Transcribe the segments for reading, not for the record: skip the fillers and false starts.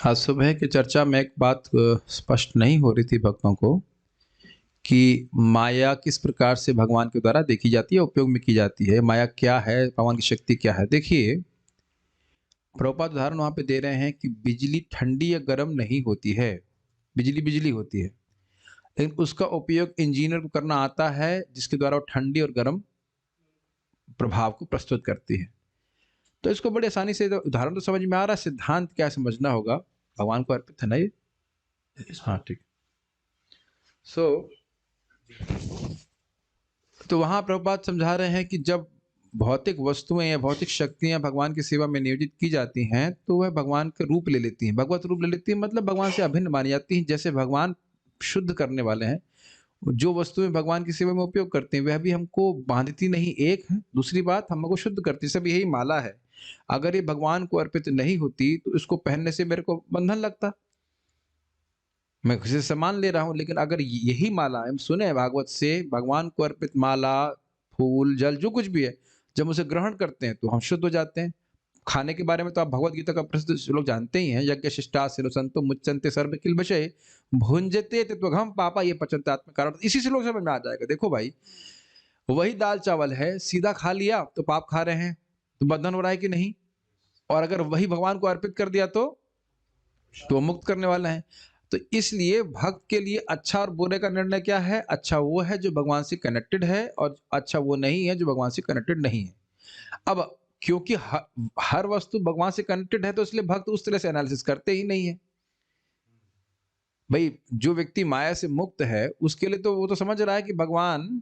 आज सुबह की चर्चा में एक बात स्पष्ट नहीं हो रही थी भक्तों को कि माया किस प्रकार से भगवान के द्वारा देखी जाती है, उपयोग में की जाती है। माया क्या है, भगवान की शक्ति क्या है। देखिए, प्रभुपाद उदाहरण वहां पे दे रहे हैं कि बिजली ठंडी या गर्म नहीं होती है। बिजली बिजली होती है, लेकिन उसका उपयोग इंजीनियर को करना आता है, जिसके द्वारा वो ठंडी और गर्म प्रभाव को प्रस्तुत करती है। तो इसको बड़ी आसानी से उदाहरण तो समझ में आ रहा है, सिद्धांत क्या समझना होगा। भगवान को अर्पित है ना ये। हाँ, ठीक। सो तो वहां प्रभुपाद समझा रहे हैं कि जब भौतिक वस्तुएं या भौतिक शक्तियां भगवान की सेवा में नियोजित की जाती हैं, तो वह भगवान का रूप ले लेती हैं, भगवत रूप ले लेती हैं, मतलब भगवान से अभिन्न मानी जाती हैं। जैसे भगवान शुद्ध करने वाले हैं, जो वस्तुएं भगवान की सेवा में उपयोग करते हैं वह भी हमको बांधती नहीं, एक है। दूसरी बात, हमको शुद्ध करती है। सब यही माला है। अगर ये भगवान को अर्पित नहीं होती तो इसको पहनने से मेरे को बंधन लगता। मैं किसी से सामान ले रहा हूं, लेकिन अगर यही माला, हम सुने हैं भागवत से, भगवान को अर्पित माला, फूल, जल, जो कुछ भी है, जब उसे ग्रहण करते हैं तो हम शुद्ध हो जाते हैं। खाने के बारे में तो आप भगवत गीता का प्रसिद्ध श्लोक जानते ही हैं, यज्ञ शिष्टा सिरो मुच्यन्ते सर्व किल विषय भुंजते त्वघम पापा ये पचन्ते आत्म कारण। इसी श्लोक समझ में आ जाएगा। देखो भाई, वही दाल चावल है, सीधा खा लिया तो पाप खा रहे हैं, तो बंधन हो रहा है कि नहीं। और अगर वही भगवान को अर्पित कर दिया तो मुक्त करने वाला है। तो इसलिए भक्त के लिए अच्छा और बुरे का निर्णय क्या है? अच्छा वो है जो भगवान से कनेक्टेड है, और अच्छा वो नहीं है जो भगवान से कनेक्टेड नहीं है। अब क्योंकि हर वस्तु भगवान से कनेक्टेड है, तो इसलिए भक्त उस तरह से एनालिसिस करते ही नहीं है। भाई, जो व्यक्ति माया से मुक्त है उसके लिए तो वो तो समझ रहा है कि भगवान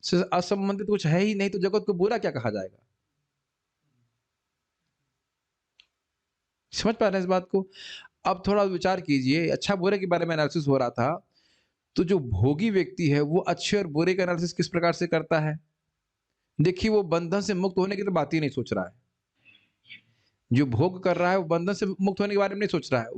से असंबंधित कुछ है ही नहीं, तो जगत को बुरा क्या कहा जाएगा। समझ पा रहे हैं इस बात को? अब थोड़ा विचार कीजिए, अच्छा बुरे के बारे में एनालिसिस हो रहा था, तो जो भोगी व्यक्ति है वो अच्छे और बुरे का एनालिसिस किस प्रकार से करता है? देखिए, वो बंधन से मुक्त होने की तो बात ही नहीं सोच रहा है। जो भोग कर रहा है वो बंधन से मुक्त होने के बारे में नहीं सोच रहा है।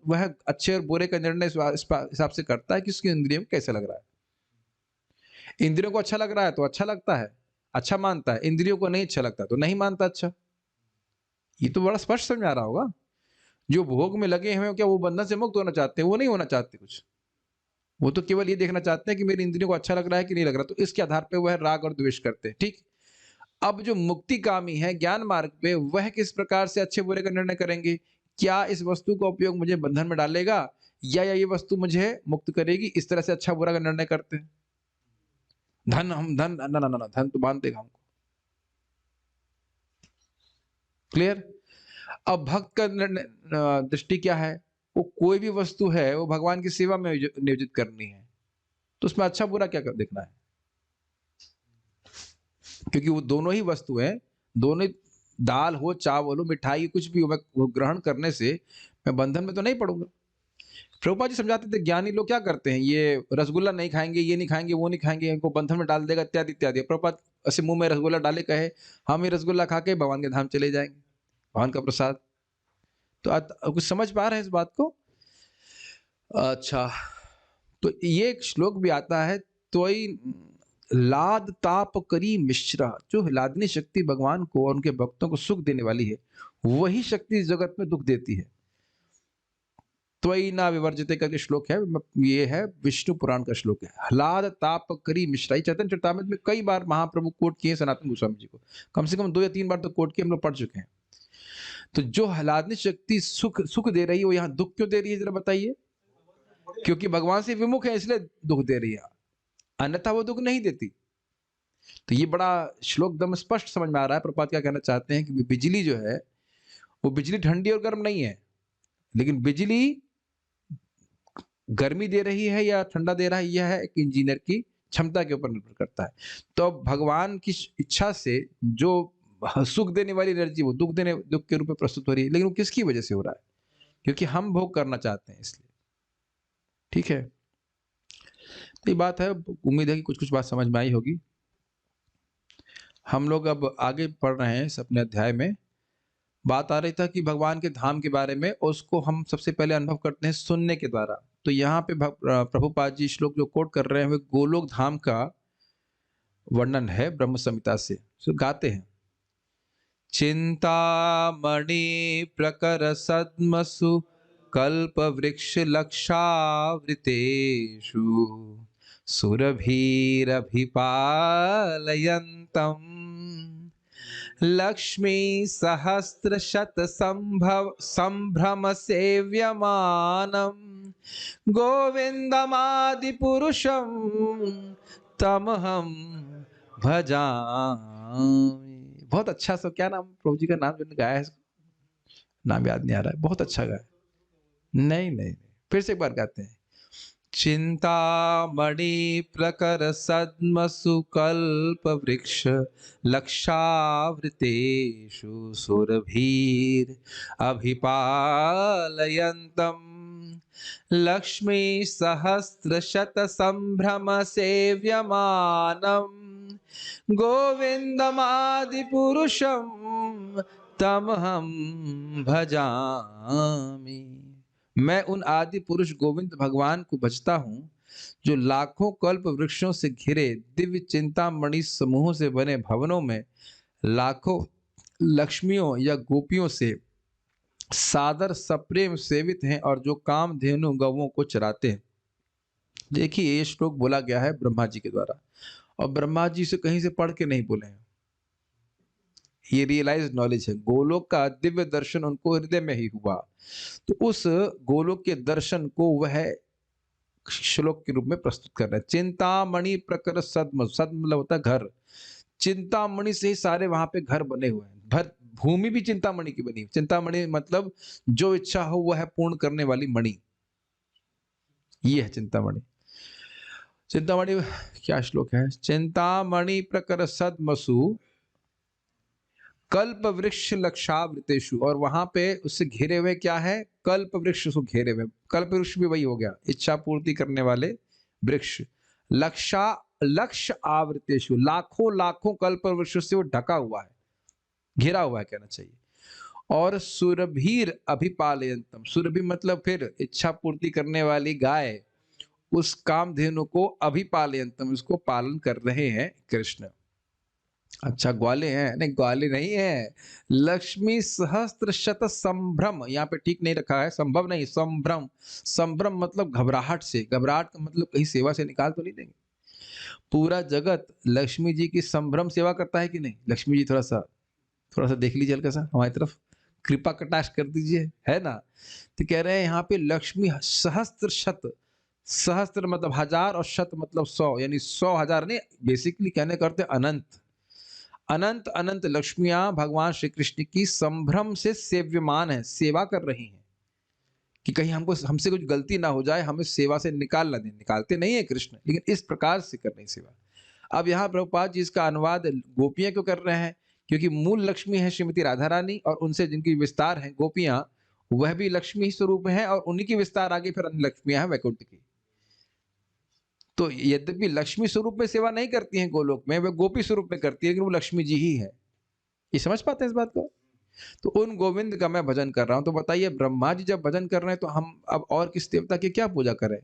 वह अच्छे और बुरे का निर्णय इस हिसाब से करता है कि उसकी इंद्रियों को कैसे लग रहा है। इंद्रियों को अच्छा लग रहा है तो अच्छा लगता है, अच्छा मानता है। इंद्रियों को नहीं अच्छा लगता तो नहीं मानता अच्छा। ये तो बड़ा स्पष्ट समझ आ रहा होगा। जो भोग में लगे हुए हैं, क्या वो बंधन से मुक्त होना चाहते हैं? वो नहीं होना चाहते कुछ। वो तो केवल ये देखना चाहते हैं कि मेरी इंद्रियों को अच्छा लग रहा है कि नहीं लग रहा, तो इसके आधार पे वह राग और द्वेष करते हैं। ठीक। अब जो मुक्तिकामी है ज्ञान मार्ग पे, वह किस प्रकार से अच्छे बुरे का निर्णय करेंगे? क्या इस वस्तु का उपयोग मुझे बंधन में डालेगा, या ये वस्तु मुझे मुक्त करेगी? इस तरह से अच्छा बुरा का निर्णय करते हैं। धन, हम धन, ना ना ना ना, धन तो बांध देगा हमको। क्लियर? अब भक्त का दृष्टि क्या है? वो कोई भी वस्तु है वो भगवान की सेवा में नियोजित करनी है, तो उसमें अच्छा बुरा क्या देखना है? क्योंकि वो दोनों ही वस्तुएं, दोनों, दाल हो, चावल हो, मिठाई, कुछ भी हो, मैं वो ग्रहण करने से मैं बंधन में तो नहीं पड़ूंगा। प्रभुपाद जी समझाते थे, ज्ञानी लोग क्या करते हैं, ये रसगुल्ला नहीं खाएंगे, ये नहीं खाएंगे, वो नहीं खाएंगे, इनको बंधन में डाल देगा, इत्यादि इत्यादि। प्रभुपाद ऐसे मुंह में रसगुल्ला डाले कहे, हम ये रसगुल्ला खा के भगवान के धाम चले जाएंगे, भगवान का प्रसाद। तो कुछ समझ पा रहे हैं इस बात को? अच्छा, तो ये एक श्लोक भी आता है, तोई लाद ताप करी मिश्रा। जो लादनी शक्ति भगवान को और उनके भक्तों को सुख देने वाली है, वही शक्ति इस जगत में दुख देती है। त्वयि ना विवर्जिते करके श्लोक है, ये है विष्णु पुराण का श्लोक है। ह्लाद ताप करी मिश्रा। चैतन्य चरितामृत में कई बार महाप्रभु कोट किए सनातन गोस्वामी जी को, कम से कम 2 या 3 बार तो कोट किए, हम लोग पढ़ चुके हैं। तो जो ह्लादनी शक्ति सुख सुख दे रही है, वो यहाँ दुख क्यों दे रही है, जरा बताइए? क्योंकि भगवान से विमुख है इसलिए दुख दे रही है, अन्यथा वो दुख नहीं देती। तो ये बड़ा श्लोक एकदम स्पष्ट समझ में आ रहा है। प्रभुपाद क्या कहना चाहते हैं कि बिजली जो है, वो बिजली ठंडी और गर्म नहीं है, लेकिन बिजली गर्मी दे रही है या ठंडा दे रहा है, यह है एक इंजीनियर की क्षमता के ऊपर निर्भर करता है। तो अब भगवान की इच्छा से जो सुख देने वाली एनर्जी, वो दुख के रूप में प्रस्तुत हो रही है, लेकिन वो किसकी वजह से हो रहा है? क्योंकि हम भोग करना चाहते हैं, इसलिए। ठीक है, तो ये बात है। उम्मीद है कि कुछ कुछ बात समझ में आई होगी। हम लोग अब आगे पढ़ रहे हैं इस अपने अध्याय में। बात आ रही था कि भगवान के धाम के बारे में, और उसको हम सबसे पहले अनुभव करते हैं सुनने के द्वारा। तो यहाँ पे प्रभुपाद जी श्लोक जो कोट कर रहे हैं, वे गोलोक धाम का वर्णन है ब्रह्म संहिता से। तो गाते हैं, चिंतामणि प्रकर सद्मसु कल्पवृक्ष लक्षावृतेषु सुरभिरभिपालयन्तम् लक्ष्मी सहस्रशत संभ्रम सेव्यमानम् गोविंदमादिपुरुषं तमहं भजामि। बहुत अच्छा। सब क्या नाम प्रभु जी का नाम जो गाया है, नाम याद नहीं आ रहा है, बहुत अच्छा गाया। नहीं नहीं नहीं, फिर से एक बार गाते हैं। चिंतामणि प्रकर सद्मसु कल्प वृक्ष लक्षावृतेषु सुरभीर अभिपालयन्तम् लक्ष्मी सहस्रशत संभ्रम सेव्यमानम् गोविंदमादिपुरुषं तमहं भजामि। मैं उन आदि पुरुष गोविंद भगवान को भजता हूँ जो लाखों कल्प वृक्षों से घिरे दिव्य चिंतामणि समूहों से बने भवनों में लाखों लक्ष्मियों या गोपियों से सादर सप्रेम सेवित हैं और जो कामधेनु गौओं को चराते हैं। देखिए ये श्लोक बोला गया है ब्रह्मा जी के द्वारा, और ब्रह्मा जी से कहीं से पढ़ के नहीं बोले हैं, ये रियलाइज नॉलेज है। गोलोक का दिव्य दर्शन उनको हृदय में ही हुआ, तो उस गोलोक के दर्शन को वह श्लोक के रूप में प्रस्तुत कर रहे हैं। चिंतामणि प्रकर सद्म, सद्म मतलब होता है घर, चिंतामणि से ही सारे वहां पे घर बने हुए हैं। भर भूमि भी चिंतामणि की बनी। चिंतामणि मतलब जो इच्छा हो वह पूर्ण करने वाली मणि, ये है चिंतामणि। चिंतामणि क्या श्लोक है? चिंतामणि प्रकर सद्मसु कल्प वृक्ष लक्षावृतेषु, और वहां पे उससे घिरे हुए क्या है? कल्प वृक्ष से घेरे हुए। कल्प वृक्ष भी वही हो गया, इच्छा पूर्ति करने वाले वृक्ष। लक्ष आवृतेषु, लाखों लाखों कल्प वृक्ष से वो ढका हुआ है, घिरा हुआ है कहना चाहिए। और सुरभीर अभिपालयंतम, सुरभि मतलब फिर इच्छा पूर्ति करने वाली गाय, उस कामधेनु को अभिपालयंतम, इसको पालन कर रहे हैं कृष्ण। अच्छा ग्वाले हैं? नहीं ग्वाले नहीं है। लक्ष्मी सहस्त्र शत संभ्रम, यहाँ पे ठीक नहीं रखा है, संभव नहीं, संभ्रम। संभ्रम मतलब घबराहट से, घबराहट का मतलब कहीं सेवा से निकाल तो नहीं देंगे। पूरा जगत लक्ष्मी जी की संभ्रम सेवा करता है कि नहीं? लक्ष्मी जी थोड़ा सा देख लीजिए हल्का सा हमारी तरफ, कृपा कटाक्ष कर दीजिए, है ना। तो कह रहे हैं यहाँ पे लक्ष्मी सहस्त्र शत, सहस्त्र मतलब हजार और शत मतलब 100, यानी 100,000 नहीं, बेसिकली कहने करते अनंत अनंत अनंत लक्ष्मियां भगवान श्री कृष्ण की संभ्रम से सेव्यमान है, सेवा कर रही हैं कि कहीं हमसे कुछ गलती ना हो जाए, हमें सेवा से निकाल ना दें। निकालते नहीं है कृष्ण, लेकिन इस प्रकार से कर रही सेवा। अब यहाँ प्रभुपाद जी इसका अनुवाद गोपियां क्यों कर रहे हैं? क्योंकि मूल लक्ष्मी है श्रीमती राधा रानी, और उनसे जिनकी विस्तार है गोपियां, वह भी लक्ष्मी स्वरूप है, और उन्हीं की विस्तार आगे फिर अन्य लक्ष्मियां हैं वैकुंठ की। तो यद्यपि लक्ष्मी स्वरूप में सेवा नहीं करती हैं गोलोक में, वह गोपी स्वरूप में करती है, लेकिन वो लक्ष्मी जी ही है। ये समझ पाते हैं इस बात को? तो उन गोविंद का मैं भजन कर रहा हूं। तो बताइए ब्रह्मा जी जब भजन कर रहे हैं तो हम अब और किस देवता की क्या पूजा करें?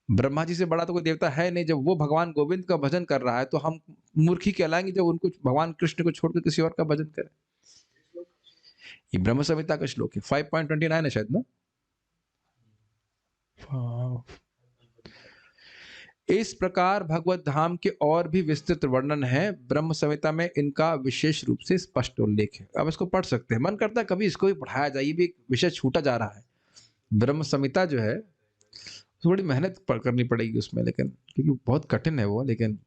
ब्रह्मा जी से बड़ा तो कोई देवता है नहीं। जब वो भगवान गोविंद का भजन कर रहा है तो हम मूर्खी कहलाएंगे जब उनको भगवान कृष्ण को छोड़कर किसी और का भजन करें। ये ब्रह्म संहिता का श्लोक है, 5.29 है शायद ना। इस प्रकार भगवत धाम के और भी विस्तृत वर्णन है ब्रह्म संहिता में, इनका विशेष रूप से स्पष्ट उल्लेख है। अब इसको पढ़ सकते हैं, मन करता है कभी इसको भी पढ़ाया जाए, ये भी एक विषय छूटा जा रहा है। ब्रह्म संहिता जो है थोड़ी मेहनत करनी पड़ेगी उसमें, लेकिन क्योंकि बहुत कठिन है वो, लेकिन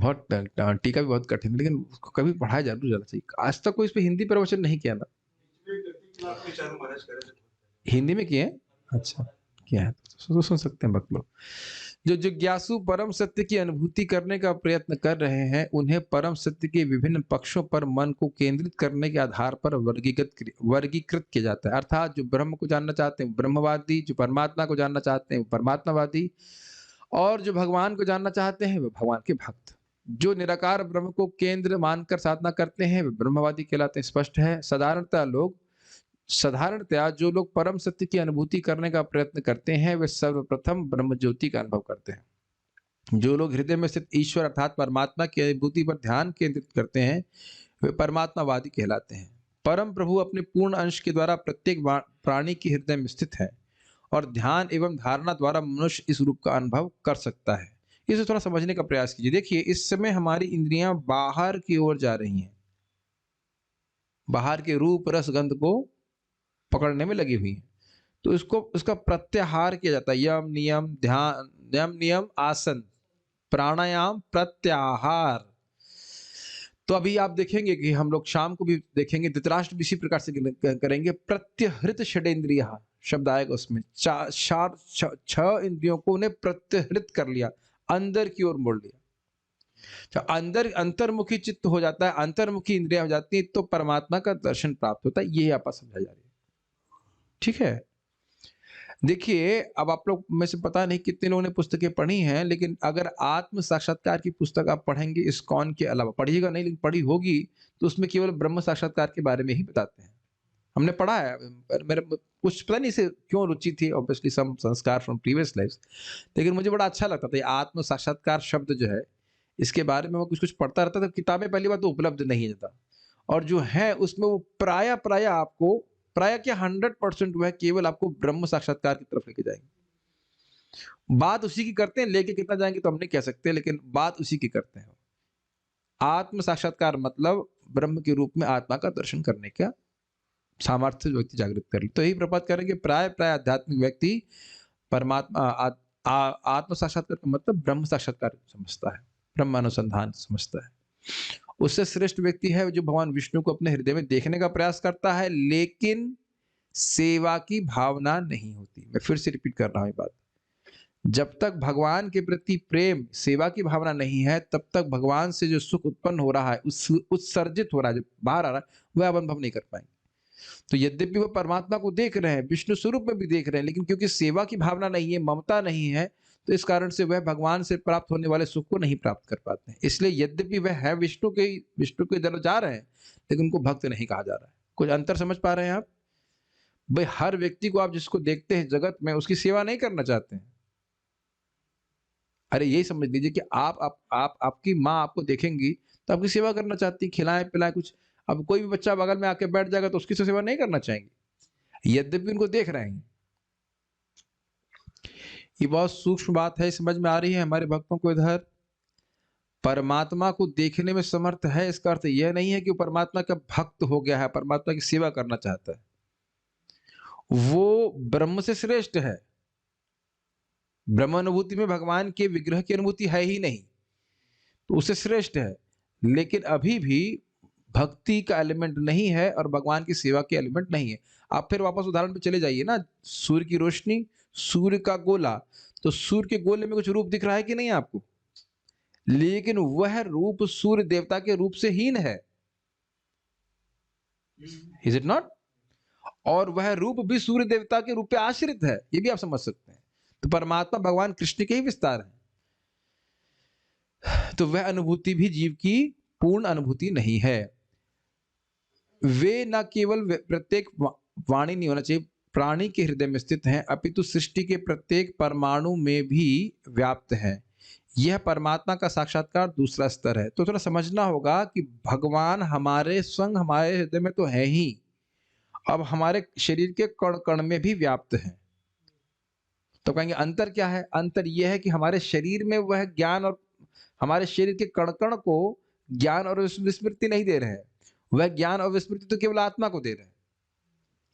बहुत टीका भी बहुत कठिन है, लेकिन उसको कभी पढ़ाया जरूर जाना चाहिए। आज तक कोई इस पे हिंदी प्रवचन नहीं किया ना? हिंदी में किए? अच्छा किया है तो सुन सकते हैं भक्त लोग। जो जिज्ञासु परम सत्य की अनुभूति करने का प्रयत्न कर रहे हैं, उन्हें परम सत्य के विभिन्न पक्षों पर मन को केंद्रित करने के आधार पर वर्गीकृत किया जाता है। अर्थात जो ब्रह्म को जानना चाहते हैं ब्रह्मवादी, जो परमात्मा को जानना चाहते हैं परमात्मावादी, और जो भगवान को जानना चाहते हैं वे भगवान के भक्त। जो निराकार ब्रह्म को केंद्र मानकर साधना करते हैं वे ब्रह्मवादी कहलाते हैं। स्पष्ट है। साधारणतया जो लोग परम सत्य की अनुभूति करने का प्रयत्न करते हैं वे सर्वप्रथम ब्रह्म ज्योति का अनुभव करते हैं। जो लोग हृदय में स्थित ईश्वर अर्थात परमात्मा की अनुभूति पर ध्यान केंद्रित करते हैं वे परमात्मावादी कहलाते हैं। परम प्रभु अपने पूर्ण अंश के द्वारा प्रत्येक प्राणी के हृदय में स्थित है और ध्यान एवं धारणा द्वारा मनुष्य इस रूप का अनुभव कर सकता है। इसे थोड़ा समझने का प्रयास कीजिए। देखिए, इस समय हमारी इंद्रियां बाहर की ओर जा रही हैं, बाहर के रूप रस गंध को पकड़ने में लगी हुई हैं। तो इसको उसका प्रत्याहार किया जाता है। यम नियम ध्यान, यम नियम आसन, प्राणायाम, प्रत्याहार। तो अभी आप देखेंगे कि हम लोग शाम को भी देखेंगे, धृतराष्ट्र भी इसी प्रकार से करेंगे। प्रत्यहृत षडेन्द्रिय शब्द आएगा उसमें। छह इंद्रियों को उन्हें प्रत्यहृत कर लिया, अंदर की ओर मोड़ लिया। अंदर अंतर्मुखी चित्त हो जाता है, अंतर्मुखी इंद्रियां हो जाती है, तो परमात्मा का दर्शन प्राप्त होता है। यही आपको समझा जा रही है, ठीक है। देखिए, अब आप लोग में से पता नहीं कितने लोगों ने पुस्तकें पढ़ी हैं, लेकिन अगर आत्म साक्षात्कार की पुस्तक आप पढ़ेंगे इस्कॉन के अलावा, पढ़िएगा नहीं लेकिन पढ़ी होगी, तो उसमें केवल ब्रह्म साक्षात्कार के बारे में ही बताते हैं। हमने पढ़ा है, मेरे कुछ पता नहीं से क्यों रुचि थी, ऑब्वियसली सम संस्कार फ्रॉम प्रीवियस लाइफ, लेकिन मुझे बड़ा अच्छा लगता था। ये आत्म साक्षात्कार शब्द जो है, इसके बारे में मैं कुछ कुछ पढ़ता रहता था। किताबें पहली बात तो उपलब्ध नहीं था, और जो है उसमें वो प्राय प्राय आपको, प्राय क्या 100% वह केवल आपको ब्रह्म साक्षात्कार की तरफ लेके जाएंगे। बात उसी की करते हैं, लेके कितना जाएंगे तो हम नहीं कह सकते, लेकिन बात उसी की करते हैं। आत्म साक्षात्कार मतलब ब्रह्म के रूप में आत्मा का दर्शन करने का सामर्थ्य व्यक्ति जागृत कर ले। तो यही प्रपात करेंगे, प्राय प्राय आध्यात्मिक व्यक्ति परमात्मा आत्म साक्षात्कार का मतलब ब्रह्म साक्षात्कार समझता है, ब्रह्म अनुसंधान समझता है। उससे श्रेष्ठ व्यक्ति है जो भगवान विष्णु को अपने हृदय में देखने का प्रयास करता है, लेकिन सेवा की भावना नहीं होती। मैं फिर से रिपीट कर रहा हूं ये बात। जब तक भगवान के प्रति प्रेम, सेवा की भावना नहीं है, तब तक भगवान से जो सुख उत्पन्न हो रहा है, उत्सर्जित हो रहा है, जो बाहर आ रहा है, वह आप अनुभव नहीं कर पाएंगे। तो यद्यपि वह परमात्मा को देख रहे हैं, विष्णु स्वरूप में भी देख रहे हैं, लेकिन क्योंकि सेवा की भावना नहीं है, ममता नहीं है, तो इस कारण से वह भगवान से प्राप्त होने वाले सुख को नहीं प्राप्त कर पाते हैं। इसलिए यद्यपि वह है विष्णु के तरफ जा रहे हैं, लेकिन उनको भक्त नहीं कहा जा रहा है। कुछ अंतर समझ पा रहे हैं आप? भाई, हर व्यक्ति को आप जिसको देखते हैं जगत में, उसकी सेवा नहीं करना चाहते हैं। अरे यही समझ लीजिए कि आपकी माँ आपको देखेंगी तो आपकी सेवा करना चाहती, खिलाएं पिलाएं कुछ। अब कोई भी बच्चा बगल में आके बैठ जाएगा तो उसकी तो सेवा नहीं करना चाहेंगे, यद्यपि उनको देख रहे हैं। ये बहुत सूक्ष्म बात है, समझ में आ रही है हमारे भक्तों को? इधर परमात्मा को देखने में समर्थ है, इसका अर्थ यह नहीं है कि वो परमात्मा का भक्त हो गया है, परमात्मा की सेवा करना चाहता है। वो ब्रह्म से श्रेष्ठ है। ब्रह्म अनुभूति में भगवान के विग्रह की अनुभूति है ही नहीं, तो उससे श्रेष्ठ है, लेकिन अभी भी भक्ति का एलिमेंट नहीं है और भगवान की सेवा के एलिमेंट नहीं है। आप फिर वापस उदाहरण पे चले जाइए ना, सूर्य की रोशनी, सूर्य का गोला, तो सूर्य के गोले में कुछ रूप दिख रहा है कि नहीं आपको? लेकिन वह रूप सूर्य देवता के रूप से हीन है, इज इट नॉट? और वह रूप भी सूर्य देवता के रूप पे आश्रित है, ये भी आप समझ सकते हैं। तो परमात्मा भगवान कृष्ण के ही विस्तार है, तो वह अनुभूति भी जीव की पूर्ण अनुभूति नहीं है। वे न केवल प्रत्येक वाणी नहीं होना चाहिए प्राणी के हृदय में स्थित हैं, अपितु सृष्टि के प्रत्येक परमाणु में भी व्याप्त है। यह परमात्मा का साक्षात्कार दूसरा स्तर है। तो थोड़ा समझना होगा कि भगवान हमारे संग, हमारे हृदय में तो है ही, अब हमारे शरीर के कण कण में भी व्याप्त है। तो कहेंगे अंतर क्या है? अंतर यह है कि हमारे शरीर में वह ज्ञान, और हमारे शरीर के कण कण को ज्ञान और विस्मृति नहीं दे रहे हैं, वह ज्ञान और विस्मृति तो केवल आत्मा को दे रहे हैं,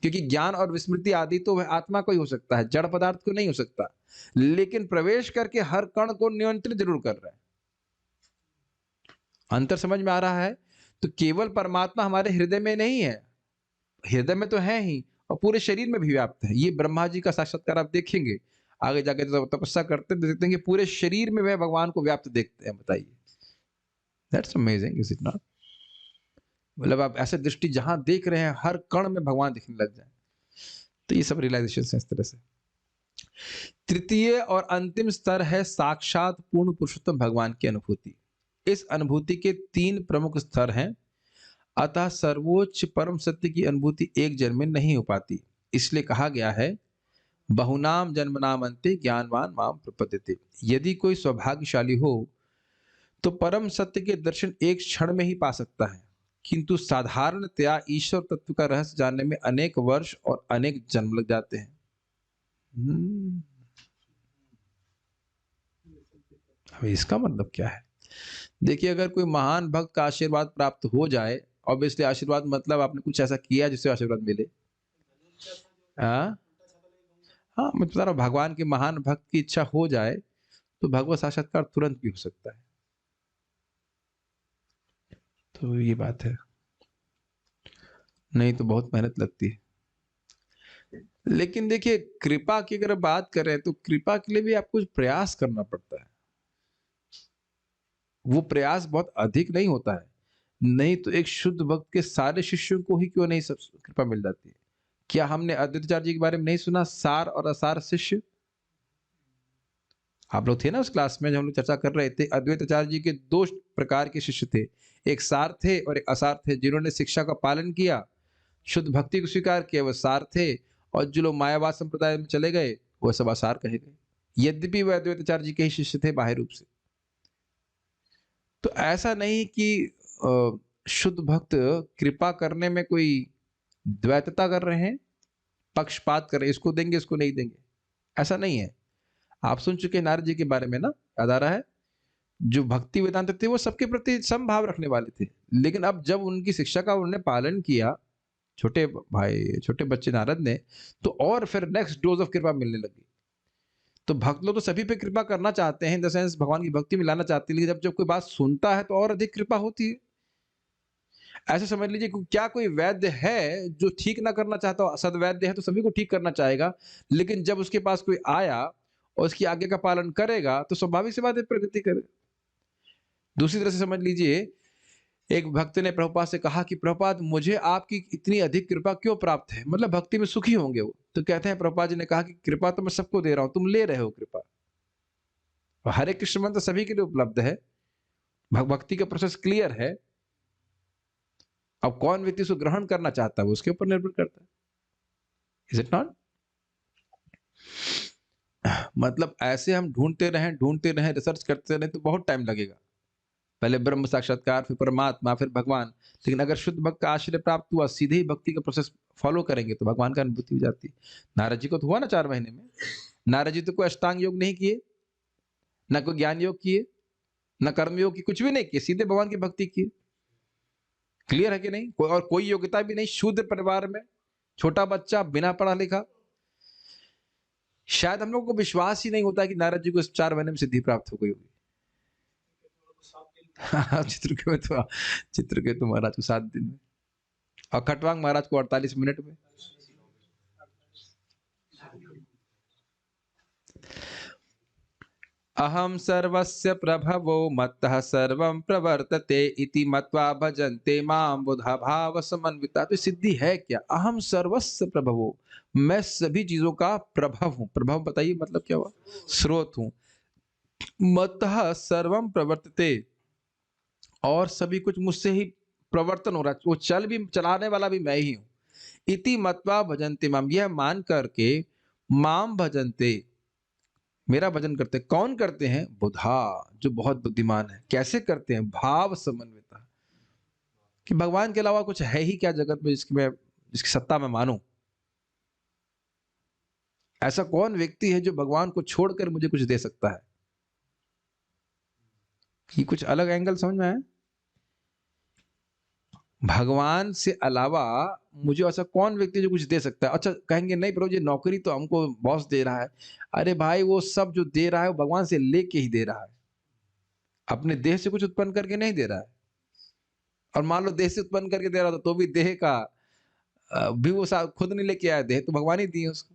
क्योंकि ज्ञान और विस्मृति आदि तो वह आत्मा को ही हो सकता है, जड़ पदार्थ को नहीं हो सकता। लेकिन प्रवेश करके हर कण को नियंत्रित जरूर कर रहे हैं। अंतर समझ में आ रहा है? तो केवल परमात्मा हमारे हृदय में नहीं है, हृदय में तो है ही, और पूरे शरीर में भी व्याप्त है। ये ब्रह्मा जी का साक्षात्कार आप देखेंगे, आगे जाके तो तपस्या करते देखते हैं कि पूरे शरीर में वह भगवान को व्याप्त देखते हैं। बताइए, that's amazing, is it not? मतलब आप ऐसे दृष्टि जहां देख रहे हैं, हर कण में भगवान दिखने लग जाए। तो ये सब रियलाइजेशन है इस तरह से। तृतीय और अंतिम स्तर है साक्षात पूर्ण पुरुषोत्तम भगवान की अनुभूति। इस अनुभूति के 3 प्रमुख स्तर हैं, अतः सर्वोच्च परम सत्य की अनुभूति एक जन्म में नहीं हो पाती। इसलिए कहा गया है, बहुनाम जन्मनाम अन्ते ज्ञानवान माम प्रपद्यते। यदि कोई सौभाग्यशाली हो तो परम सत्य के दर्शन एक क्षण में ही पा सकता है, किंतु साधारणतया ईश्वर तत्व का रहस्य जानने में अनेक वर्ष और अनेक जन्म लग जाते हैं। अब इसका मतलब क्या है? देखिए, अगर कोई महान भक्त का आशीर्वाद प्राप्त हो जाए, ऑब्वियसली आशीर्वाद मतलब आपने कुछ ऐसा किया जिससे आशीर्वाद मिले। हाँ, हाँ, मैं बता रहा हूँ, भगवान के महान भक्त की इच्छा हो जाए तो भगवत साक्षात्कार तुरंत भी हो सकता है। तो ये बात है, नहीं तो बहुत मेहनत लगती है। लेकिन देखिए, कृपा की अगर बात करें तो कृपा के लिए भी आपको कुछ प्रयास करना पड़ता है। वो प्रयास बहुत अधिक नहीं होता है, नहीं तो एक शुद्ध भक्त के सारे शिष्यों को ही क्यों नहीं सब कृपा मिल जाती है। क्या हमने अद्वैताचार्य जी के बारे में नहीं सुना, सार और असार शिष्य? आप लोग थे ना उस क्लास में जब हम लोग चर्चा कर रहे थे, अद्वैताचार्य जी के दो प्रकार के शिष्य थे, एक सार थे और एक असार थे। जिन्होंने शिक्षा का पालन किया, शुद्ध भक्ति को स्वीकार किया, वो सार थे, और जो लोग मायावाद संप्रदाय में चले गए वो सब असार कहे गए, यद्यपि वह अद्वैताचार्य जी के ही शिष्य थे बाह्य रूप से। तो ऐसा नहीं कि शुद्ध भक्त कृपा करने में कोई द्वैतता कर रहे हैं, पक्षपात कर रहे हैं, इसको देंगे इसको नहीं देंगे, ऐसा नहीं है। आप सुन चुके हैं नारद जी के बारे में ना, याद आ रहा है? जो भक्ति वेदांत थे वो सबके प्रति समभाव रखने वाले थे, लेकिन अब जब उनकी शिक्षा का उन्होंने पालन किया, छोटे भाई छोटे बच्चे नारद ने, तो और फिर नेक्स्ट डोज ऑफ कृपा मिलने लगी। तो भक्त लोग तो सभी पे कृपा करना चाहते हैं, इन द सेंस भगवान की भक्ति में लाना चाहते हैं, लेकिन जब जब कोई बात सुनता है तो और अधिक कृपा होती है। ऐसे समझ लीजिए क्या कोई वैद्य है जो ठीक ना करना चाहता हो? सदवैद्य है तो सभी को ठीक करना चाहेगा, लेकिन जब उसके पास कोई आया और उसकी आज्ञा का पालन करेगा तो स्वाभाविक सी बात है, प्रगति करेगा। दूसरी तरह से समझ लीजिए, एक भक्त ने प्रभुपाद से कहा कि प्रभुपाद मुझे आपकी इतनी अधिक कृपा क्यों प्राप्त है, मतलब भक्ति में सुखी होंगे वो। तो कहते हैं प्रभुपाद जी ने कहा कि कृपा तो मैं सबको दे रहा हूं, तुम ले रहे हो कृपा। और हरे कृष्ण मंत्र सभी के लिए उपलब्ध है, भक्ति का प्रोसेस क्लियर है। अब कौन व्यक्ति उसको ग्रहण करना चाहता है वो उसके ऊपर निर्भर करता है। Is it not? मतलब ऐसे हम ढूंढते रहें, रिसर्च करते रहें तो बहुत टाइम लगेगा। पहले ब्रह्म साक्षात्कार, फिर परमात्मा, फिर भगवान। लेकिन अगर शुद्ध भक्त का आश्रय प्राप्त हुआ, सीधे ही भक्ति का प्रोसेस फॉलो करेंगे तो भगवान का अनुभूति हो जाती है। नारद जी को तो हुआ ना 4 महीने में। नारद जी तो कोई अष्टांग योग नहीं किए, ना कोई ज्ञान योग किए, ना कर्म योग की, कुछ भी नहीं किए, सीधे भगवान की भक्ति की। क्लियर है कि नहीं? कोई और कोई योग्यता भी नहीं, शूद्र परिवार में छोटा बच्चा, बिना पढ़ा लिखा। शायद हम लोगों को विश्वास ही नहीं होता कि नारद जी को इस 4 महीने में सिद्धि प्राप्त हो गई होगी। चित्रकेतु महाराज को 7 दिन में, और खटवांग महाराज को 48 मिनट में। अहम सर्वस्य प्रभवो मत्तः सर्वं प्रवर्तते इति मत्वा भजन्ते मां बुधा भाव समन्विता। तो सिद्धि है क्या? अहम सर्वस्य प्रभवो, मैं सभी चीजों का प्रभव हूं। प्रभव बताइए मतलब क्या हुआ? स्रोत हूं। मत्तः सर्वं प्रवर्तते, और सभी कुछ मुझसे ही प्रवर्तन हो रहा है, वो चलाने वाला भी मैं ही हूं। इति मत्वा भजन्ते माम, यह मान करके माम भजन्ते, मेरा भजन करते। कौन करते हैं? बुधा, जो बहुत बुद्धिमान है। कैसे करते हैं? भाव समन्विता, कि भगवान के अलावा कुछ है ही क्या जगत में जिसकी सत्ता में मानूं। ऐसा कौन व्यक्ति है जो भगवान को छोड़कर मुझे कुछ दे सकता है? कि कुछ अलग एंगल समझ में आया? भगवान से अलावा मुझे ऐसा कौन व्यक्ति जो कुछ दे सकता है? अच्छा कहेंगे नहीं प्रभु जी, नौकरी तो हमको बॉस दे रहा है। अरे भाई, वो सब जो दे रहा है वो भगवान से लेके ही दे रहा है, अपने देह से कुछ उत्पन्न करके नहीं दे रहा है। और मान लो देह से उत्पन्न करके दे रहा था तो भी देह का भी वो खुद नहीं लेके आया, देह तो भगवान ही दिए उसको।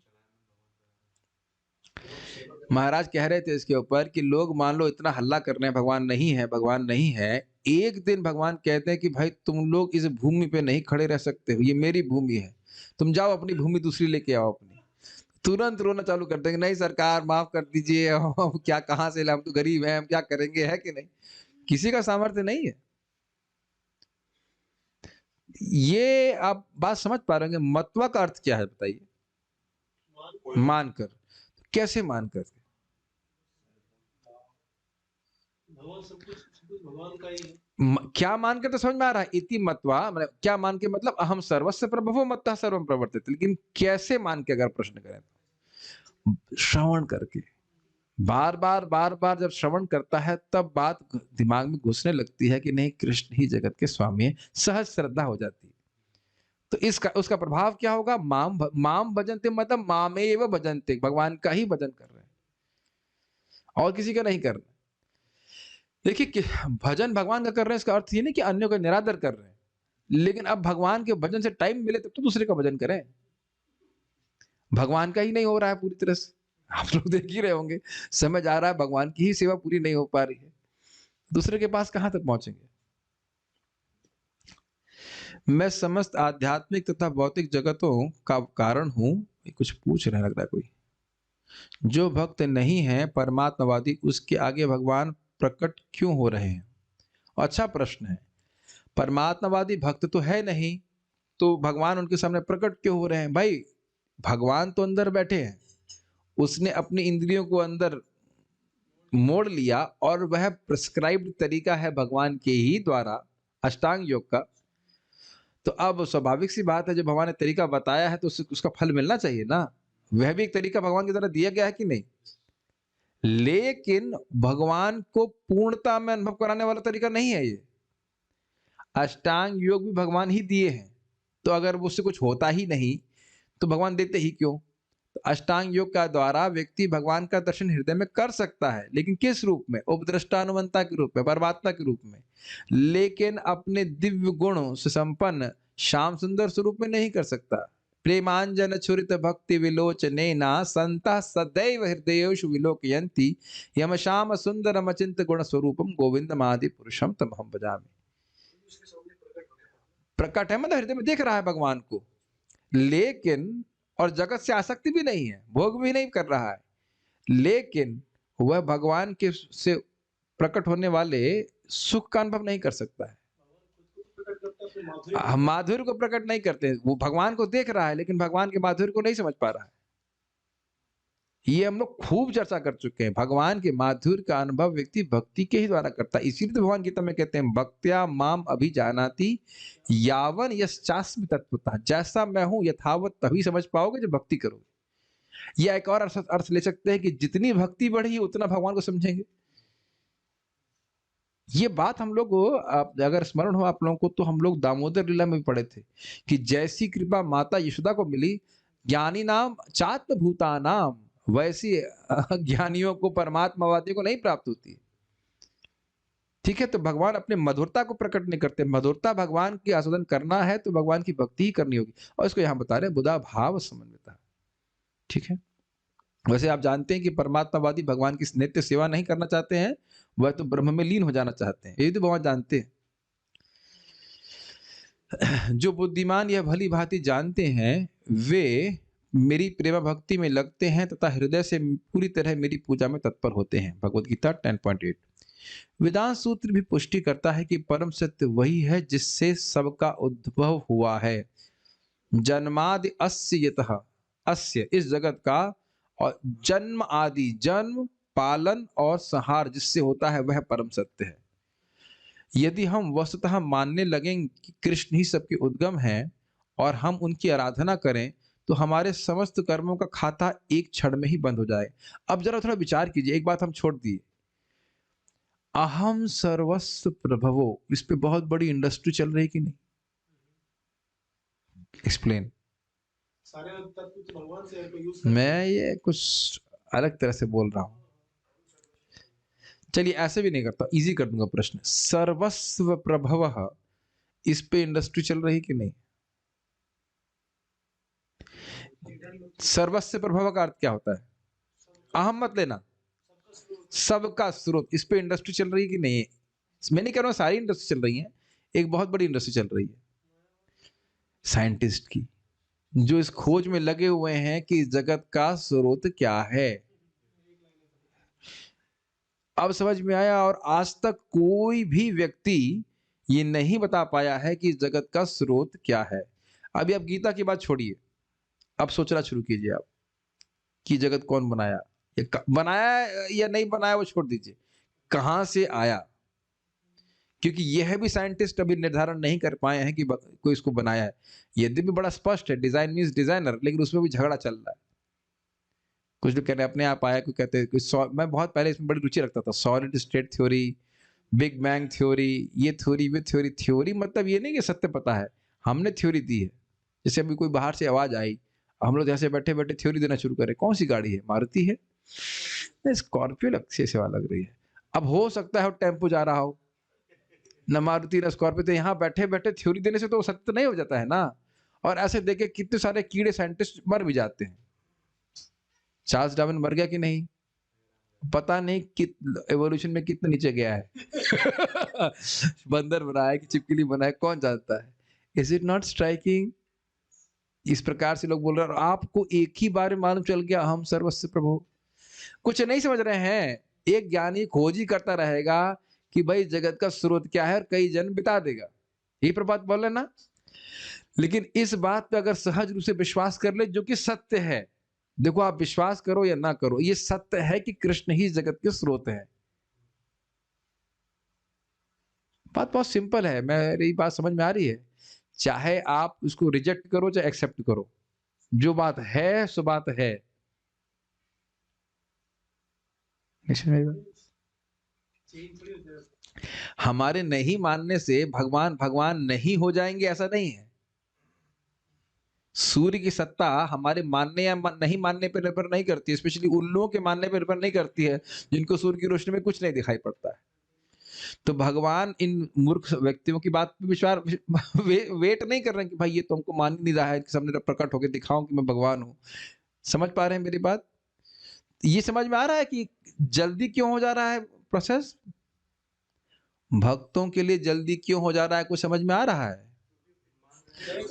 महाराज कह रहे थे इसके ऊपर कि लोग मान लो इतना हल्ला कर रहे हैं भगवान नहीं है, भगवान नहीं है। एक दिन भगवान कहते हैं कि भाई तुम लोग इस भूमि पे नहीं खड़े रह सकते हो, ये मेरी भूमि है, तुम जाओ अपनी भूमि दूसरी लेके आओ अपनी। तुरंत रोना चालू कर देंगे, नहीं सरकार माफ कर दीजिए, हम क्या कहाँ से हम तो गरीब हैं, हम क्या करेंगे, है कि नहीं? किसी का सामर्थ्य नहीं है। ये आप बात समझ पा रहे होंगे, मतवा का अर्थ क्या है बताइए? मानकर। कैसे मानकर? भगवान का ही है। क्या मान के तो समझ में आ रहा है, इति मत्वा मतलब क्या मान के, मतलब अहम सर्वस्य प्रभवो मत्तः सर्वम प्रवर्तित, लेकिन कैसे मान के अगर प्रश्न करें तो श्रवण करके, बार बार जब श्रवण करता है तब बात दिमाग में घुसने लगती है कि नहीं, कृष्ण ही जगत के स्वामी है, सहज श्रद्धा हो जाती है। तो इसका उसका प्रभाव क्या होगा, माम भजन्ते मतलब मामेव भजन्ते, भगवान का ही भजन कर रहे हैं और किसी का नहीं कर रहे। देखिए भजन भगवान का कर रहे हैं, इसका अर्थ ये नहीं कि अन्यों का निरादर कर रहे हैं, लेकिन अब भगवान के भजन से टाइम मिले तब तो दूसरे का भजन करें। भगवान का ही नहीं हो रहा है पूरी तरह से, आप लोग देख ही रहे होंगे, समझ आ रहा है भगवान की ही सेवा पूरी नहीं हो पा रही है, दूसरे के पास कहां तक पहुंचेंगे। मैं समस्त आध्यात्मिक तथा भौतिक जगतों का कारण हूं, ये कुछ पूछ रहे लग रहा है कोई। जो भक्त नहीं है परमात्मवादी, उसके आगे भगवान प्रकट क्यों हो रहे हैं? अच्छा प्रश्न है। परमात्मवादी भक्त तो है नहीं, तो भगवान उनके सामने प्रकट क्यों हो रहे हैं? भाई भगवान तो अंदर बैठे हैं, उसने अपनी इंद्रियों को अंदर मोड़ लिया और वह प्रिस्क्राइब्ड तरीका है भगवान के ही द्वारा, अष्टांग योग का। तो अब स्वाभाविक सी बात है, जब भगवान ने तरीका बताया है तो उसका फल मिलना चाहिए ना। वह भी एक तरीका भगवान की द्वारा दिया गया है कि नहीं, लेकिन भगवान को पूर्णता में अनुभव कराने वाला तरीका नहीं है ये। अष्टांग योग भी भगवान ही दिए हैं, तो अगर उससे कुछ होता ही नहीं तो भगवान देते ही क्यों? तो अष्टांग योग का द्वारा व्यक्ति भगवान का दर्शन हृदय में कर सकता है, लेकिन किस रूप में? उपद्रष्टानुमंता के रूप में, परमात्मा के रूप में, लेकिन अपने दिव्य गुणों से संपन्न श्याम सुंदर स्वरूप में नहीं कर सकता। प्रेमांजन छुरित भक्ति विलोचनेना संता सदैव हृदयेषु विलोकयन्ति यम श्याम सुंदरम अचिंत गुण स्वरूपम गोविंदमादि पुरुषम तमहम भजामि। उसके सामने प्रकट हो गया। प्रकट है मतलब हृदय में देख रहा है भगवान को, लेकिन और जगत से आसक्ति भी नहीं है, भोग भी नहीं कर रहा है, लेकिन वह भगवान के से प्रकट होने वाले सुख का अनुभव नहीं कर सकता है। भगवान खुद को प्रकट करता है अपने माधुर्य को हम दिखाता माधुर्य को प्रकट नहीं करते, वो भगवान को देख रहा है लेकिन भगवान के माधुर्य को नहीं समझ पा रहा है। ये हम लोग खूब चर्चा कर चुके हैं, भगवान के माधुर्य का अनुभव व्यक्ति भक्ति के ही द्वारा करता है। इसीलिए तो भगवान गीता में कहते हैं भक्त्या माम अभिजानाति यावन यश्चास्मि तत्वतः, जैसा मैं हूं यथावत तभी समझ पाओगे जब भक्ति करोगे। या एक और अर्थ ले सकते हैं कि जितनी भक्ति बढ़ी उतना भगवान को समझेंगे। ये बात हम लोग अगर स्मरण हो आप लोगों को, तो हम लोग दामोदर लीला में भी पढ़े थे कि जैसी कृपा माता यशोदा को मिली ज्ञानी नाम चात्म भूता नाम, वैसी ज्ञानियों को परमात्मावादियों को नहीं प्राप्त होती। ठीक है, तो भगवान अपने मधुरता को प्रकट नहीं करते। मधुरता भगवान की आस्वादन करना है तो भगवान की भक्ति ही करनी होगी, और इसको यहाँ बता रहे हैं बुधा भाव समन्विता। ठीक है, वैसे आप जानते हैं कि परमात्मावादी भगवान की नित्य सेवा नहीं करना चाहते हैं, वह तो ब्रह्म में लीन हो जाना चाहते हैं, ये तो भगवान जानते हैं। जो बुद्धिमान यह भली भांति जानते हैं वे मेरी प्रेम भक्ति में लगते हैं तथा हृदय से पूरी तरह मेरी पूजा में तत्पर होते हैं। भगवद गीता 10.8। वेदांत सूत्र भी पुष्टि करता है कि परम सत्य वही है जिससे सबका उद्भव हुआ है। जन्मादि अस्य यतः, अस्य इस जगत का, और जन्म आदि जन्म पालन और संहार जिससे होता है वह परम सत्य है। यदि हम वस्तुतः मानने लगें कि कृष्ण ही सबके उद्गम हैं और हम उनकी आराधना करें तो हमारे समस्त कर्मों का खाता एक क्षण में ही बंद हो जाए। अब जरा थोड़ा विचार कीजिए, एक बात हम छोड़ दिए, अहम सर्वस्व प्रभवो, इस पे बहुत बड़ी इंडस्ट्री चल रही कि नहीं? एक्सप्लेन। सारे तत्व तो भगवान से है, कोई यूज करता है। मैं ये कुछ अलग तरह से बोल रहा हूं, चलिए ऐसे भी नहीं करता, इजी कर दूंगा प्रश्न। सर्वस्व प्रभव, इस पे इंडस्ट्री चल रही कि नहीं? सर्वस्व प्रभव का अर्थ क्या होता है? अहम मत लेना, सबका स्रोत, सबका स्रोत, इस पे इंडस्ट्री चल रही कि नहीं है? मैं नहीं कह रहा हूं सारी इंडस्ट्री चल रही है, एक बहुत बड़ी इंडस्ट्री चल रही है साइंटिस्ट की, जो इस खोज में लगे हुए हैं कि इस जगत का स्रोत क्या है। अब समझ में आया, और आज तक कोई भी व्यक्ति ये नहीं बता पाया है कि इस जगत का स्रोत क्या है। अभी आप गीता की बात छोड़िए, अब सोचना शुरू कीजिए आप कि जगत कौन बनाया, बनाया या नहीं बनाया वो छोड़ दीजिए, कहां से आया। क्योंकि यह भी साइंटिस्ट अभी निर्धारण नहीं कर पाए हैं कि कोई इसको बनाया है। यद्यपि बड़ा स्पष्ट है, डिजाइन मीन्स डिजाइनर, लेकिन उसमें भी झगड़ा चल रहा है। कुछ लोग कह रहे हैं अपने आप आया, कोई कहते हैं मैं बहुत पहले इसमें बड़ी रुचि रखता था, solid state theory, big bang theory, ये थ्योरी वे थ्योरी। थ्योरी मतलब ये नहीं कि सत्य पता है, हमने थ्योरी दी है। जैसे अभी कोई बाहर से आवाज आई, हम लोग जैसे बैठे बैठे थ्योरी देना शुरू करें, कौन सी गाड़ी है, मारुति है, स्कॉर्पियो अच्छी सेवा लग रही है। अब हो सकता है टेम्पो जा रहा हो, न मारुति न स्कॉर्पियो, तो यहाँ बैठे बैठे थ्योरी देने से तो सत्य नहीं हो जाता है ना। और ऐसे देखे कितने सारे कीड़े साइंटिस्ट मर भी जाते हैं। चार्ल्स डार्विन मर गया कि नहीं, पता नहीं एवोल्यूशन में कितना नीचे गया है। बंदर बना है कि छिपकली बना है, कौन जानता है। Is it not striking? इस प्रकार से लोग बोल रहे हैं, और आपको एक ही बार में मालूम चल गया हम सर्वस्व प्रभु। कुछ नहीं समझ रहे हैं। एक ज्ञानी खोजी करता रहेगा कि भाई जगत का स्रोत क्या है, और कई जन्म बिता देगा, यही प्रभात बोल रहे ना। लेकिन इस बात पे अगर सहज रूप से विश्वास कर ले, जो कि सत्य है, देखो आप विश्वास करो या ना करो, ये सत्य है कि कृष्ण ही जगत के स्रोत है। बात बहुत सिंपल है, मेरी बात समझ में आ रही है? चाहे आप उसको रिजेक्ट करो चाहे एक्सेप्ट करो, जो बात है सो बात है। हमारे नहीं मानने से भगवान भगवान नहीं हो जाएंगे ऐसा नहीं है। सूर्य की सत्ता हमारे मानने या नहीं मानने पर निर्भर नहीं करती है, स्पेशली उन लोगों के मानने पर निर्भर नहीं करती है जिनको सूर्य की रोशनी में कुछ नहीं दिखाई पड़ता है। तो भगवान इन मूर्ख व्यक्तियों की बात पे विश्वास वेट नहीं कर रहे हैं कि भाई ये तो हमको मान ही नहीं रहा है कि सामने प्रकट होकर दिखाऊं कि मैं भगवान हूं। समझ पा रहे हैं मेरी बात? ये समझ में आ रहा है कि जल्दी क्यों हो जा रहा है प्रोसेस? भक्तों के लिए जल्दी क्यों हो जा रहा है, कुछ समझ में आ रहा है?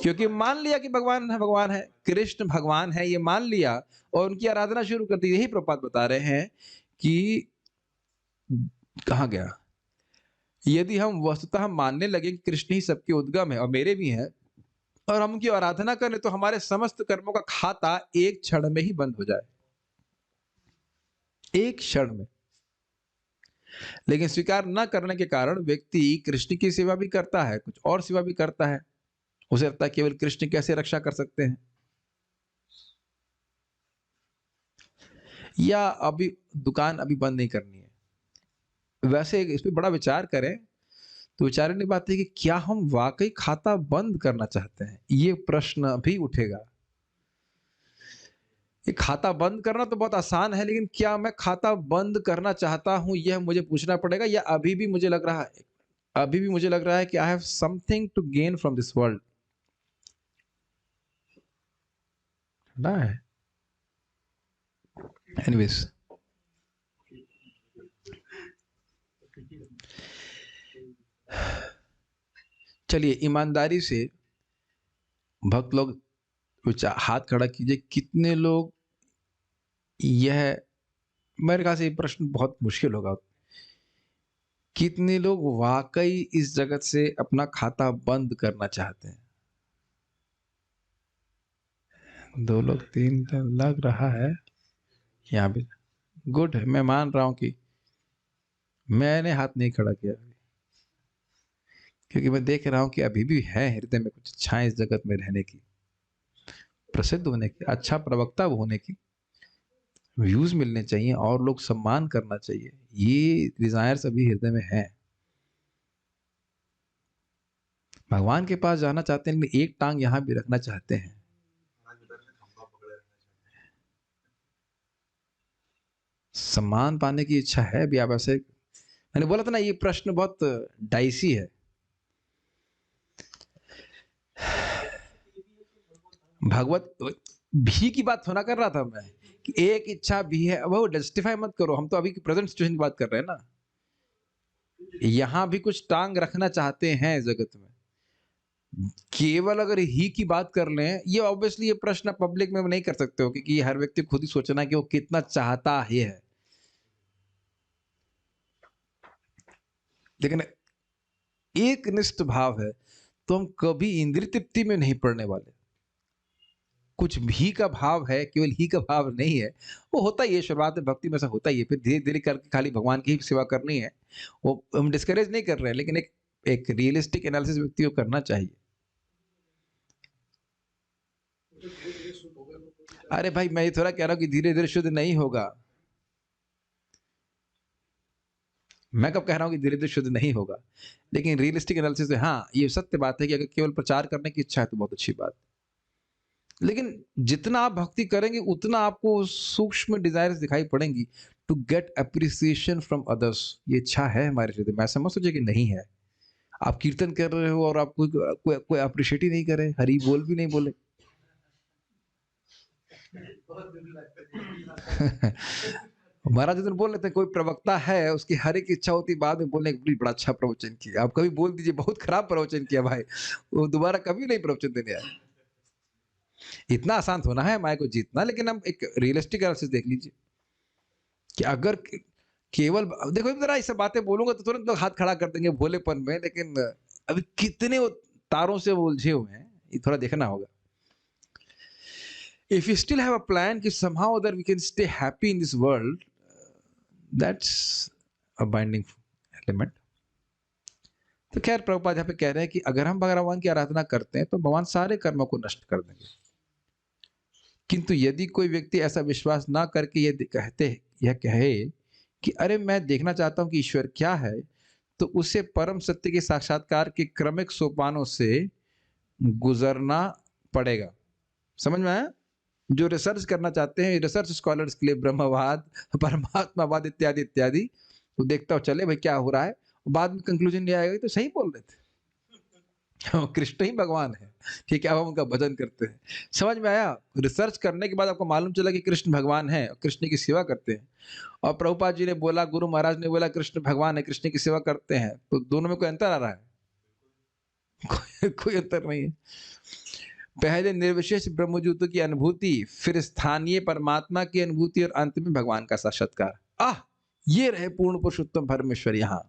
क्योंकि मान लिया कि भगवान है, भगवान है, कृष्ण भगवान है, ये मान लिया और उनकी आराधना शुरू कर दी। यही प्रभुपाद बता रहे हैं कि कहां गया, यदि हम वस्तुतः मानने लगे कि कृष्ण ही सबके उद्गम है और मेरे भी हैं, और हम उनकी आराधना करें, तो हमारे समस्त कर्मों का खाता एक क्षण में ही बंद हो जाए, एक क्षण में। लेकिन स्वीकार न करने के कारण व्यक्ति कृष्ण की सेवा भी करता है, कुछ और सेवा भी करता है। उसे लगता है केवल कृष्ण कैसे रक्षा कर सकते हैं, या अभी दुकान अभी बंद नहीं करनी है। वैसे इस पे बड़ा विचार करें तो विचारने की बात है कि क्या हम वाकई खाता बंद करना चाहते हैं, ये प्रश्न भी उठेगा। ये खाता बंद करना तो बहुत आसान है, लेकिन क्या मैं खाता बंद करना चाहता हूं, यह मुझे पूछना पड़ेगा। या अभी भी मुझे लग रहा है कि I have something to gain from this world, ना है? एनीवेज, चलिए ईमानदारी से भक्त लोग हाथ खड़ा कीजिए, कितने लोग, यह मेरे ख्याल से ये प्रश्न बहुत मुश्किल होगा, कितने लोग वाकई इस जगत से अपना खाता बंद करना चाहते हैं? 2 लोग 3 तो लग रहा है यहाँ पे। गुड है, मैं मान रहा हूं कि मैंने हाथ नहीं खड़ा किया क्योंकि मैं देख रहा हूं कि अभी भी है हृदय में कुछ इच्छाएं इस जगत में रहने की, प्रसिद्ध होने की, अच्छा प्रवक्ता होने की, व्यूज मिलने चाहिए और लोग सम्मान करना चाहिए, ये डिजायर्स अभी हृदय में है। भगवान के पास जाना चाहते हैं, लेकिन एक टांग यहां भी रखना चाहते हैं। सम्मान पाने की इच्छा है भी। आप ऐसे, मैंने बोला था ना, ये प्रश्न बहुत डाइसी है। भगवत भी की बात होना कर रहा था मैं कि एक इच्छा भी है, वो जस्टिफाई मत करो, हम तो अभी प्रेजेंट सिचुएशन की बात कर रहे हैं ना। यहां भी कुछ टांग रखना चाहते हैं जगत में। केवल अगर ही की बात कर लें, ये ऑब्वियसली ये प्रश्न पब्लिक में नहीं कर सकते हो, क्योंकि हर व्यक्ति खुद ही सोचना है कि वो कितना चाहता है। लेकिन एक निष्ठ भाव है तो हम कभी इंद्रिय तृप्ति में नहीं पड़ने वाले। कुछ भी का भाव है, केवल ही का भाव नहीं है। वो होता ही है, शुरुआत में भक्ति में ऐसा होता ही है, फिर धीरे धीरे करके खाली भगवान की ही सेवा करनी है। वो हम डिस्करेज नहीं कर रहे हैं, लेकिन एक एक रियलिस्टिक एनालिसिस व्यक्ति को करना चाहिए। अरे भाई, मैं ये थोड़ा कह रहा हूँ कि धीरे धीरे शुद्ध नहीं होगा। मैं कब कह रहा हूँ कि धीरे धीरे शुद्ध नहीं होगा, लेकिन रियलिस्टिक एनालिसिस से हाँ, ये सत्य बात है कि अगर केवल प्रचार करने की इच्छा है तो बहुत अच्छी बात, लेकिन जितना आप भक्ति करेंगे उतना आपको सूक्ष्म डिजायर्स दिखाई पड़ेंगी to get appreciation from others. ये इच्छा है हमारे हृदय में, ऐसा मत सोचिए कि नहीं है। आप कीर्तन कर रहे हो और आप कोई अप्रिशिएट ही नहीं करे, हरी बोल भी नहीं बोले। महाराज जिस दिन बोल लेते हैं कोई प्रवक्ता है, उसकी हर एक इच्छा होती बाद में बोलने की, बड़ा अच्छा प्रवचन किया। आप कभी बोल दीजिए बहुत खराब प्रवचन किया भाई, वो दोबारा कभी नहीं प्रवचन देने आए। इतना आसान होना है माया को जीतना, लेकिन हम एक रियलिस्टिक एनालिसिस देख लीजिए कि अगर केवल देखो जरा ये सब बातें बोलूंगा तो तुरंत लोग हाथ खड़ा कर देंगे भोलेपन में, लेकिन अभी कितने वो तारों से वो उलझे हुए हैं, ये थोड़ा देखना होगा। If you still have a plan कि somehow that we can stay happy in this world, that's a binding element। तो खैर प्रभुपाद यहाँ पे कह रहे हैं कि अगर हम भगवान की आराधना करते हैं तो भगवान सारे कर्मों को नष्ट कर देंगे, किंतु यदि कोई व्यक्ति ऐसा विश्वास ना करके यह कहे कि अरे मैं देखना चाहता हूं कि ईश्वर क्या है, तो उसे परम सत्य के साक्षात्कार के क्रमिक सोपानों से गुजरना पड़ेगा। समझ में आया? जो रिसर्च करना चाहते हैं, रिसर्च स्कॉलर्स के लिए ब्रह्मवाद, परमात्मावाद इत्यादि इत्यादि, तो देखता हो चले भाई क्या हो रहा है, बाद में कंक्लूजन ले आएगा तो सही बोल रहे थे, कृष्ण ही भगवान है, ठीक है, अब हम उनका भजन करते हैं। समझ में आया? रिसर्च करने के बाद आपको मालूम चला कि कृष्ण भगवान है और कृष्ण की सेवा करते हैं, और प्रभुपाद जी ने बोला, गुरु महाराज ने बोला कृष्ण भगवान है, कृष्ण की सेवा करते हैं, तो दोनों में कोई अंतर आ रहा है? कोई अंतर नहीं है। पहले निर्विशेष ब्रह्मज्योति की अनुभूति, फिर स्थानीय परमात्मा की अनुभूति, और अंत में भगवान का साक्षात्कार। ये रहे पूर्ण पुरुषोत्तम परमेश्वर यहाँ।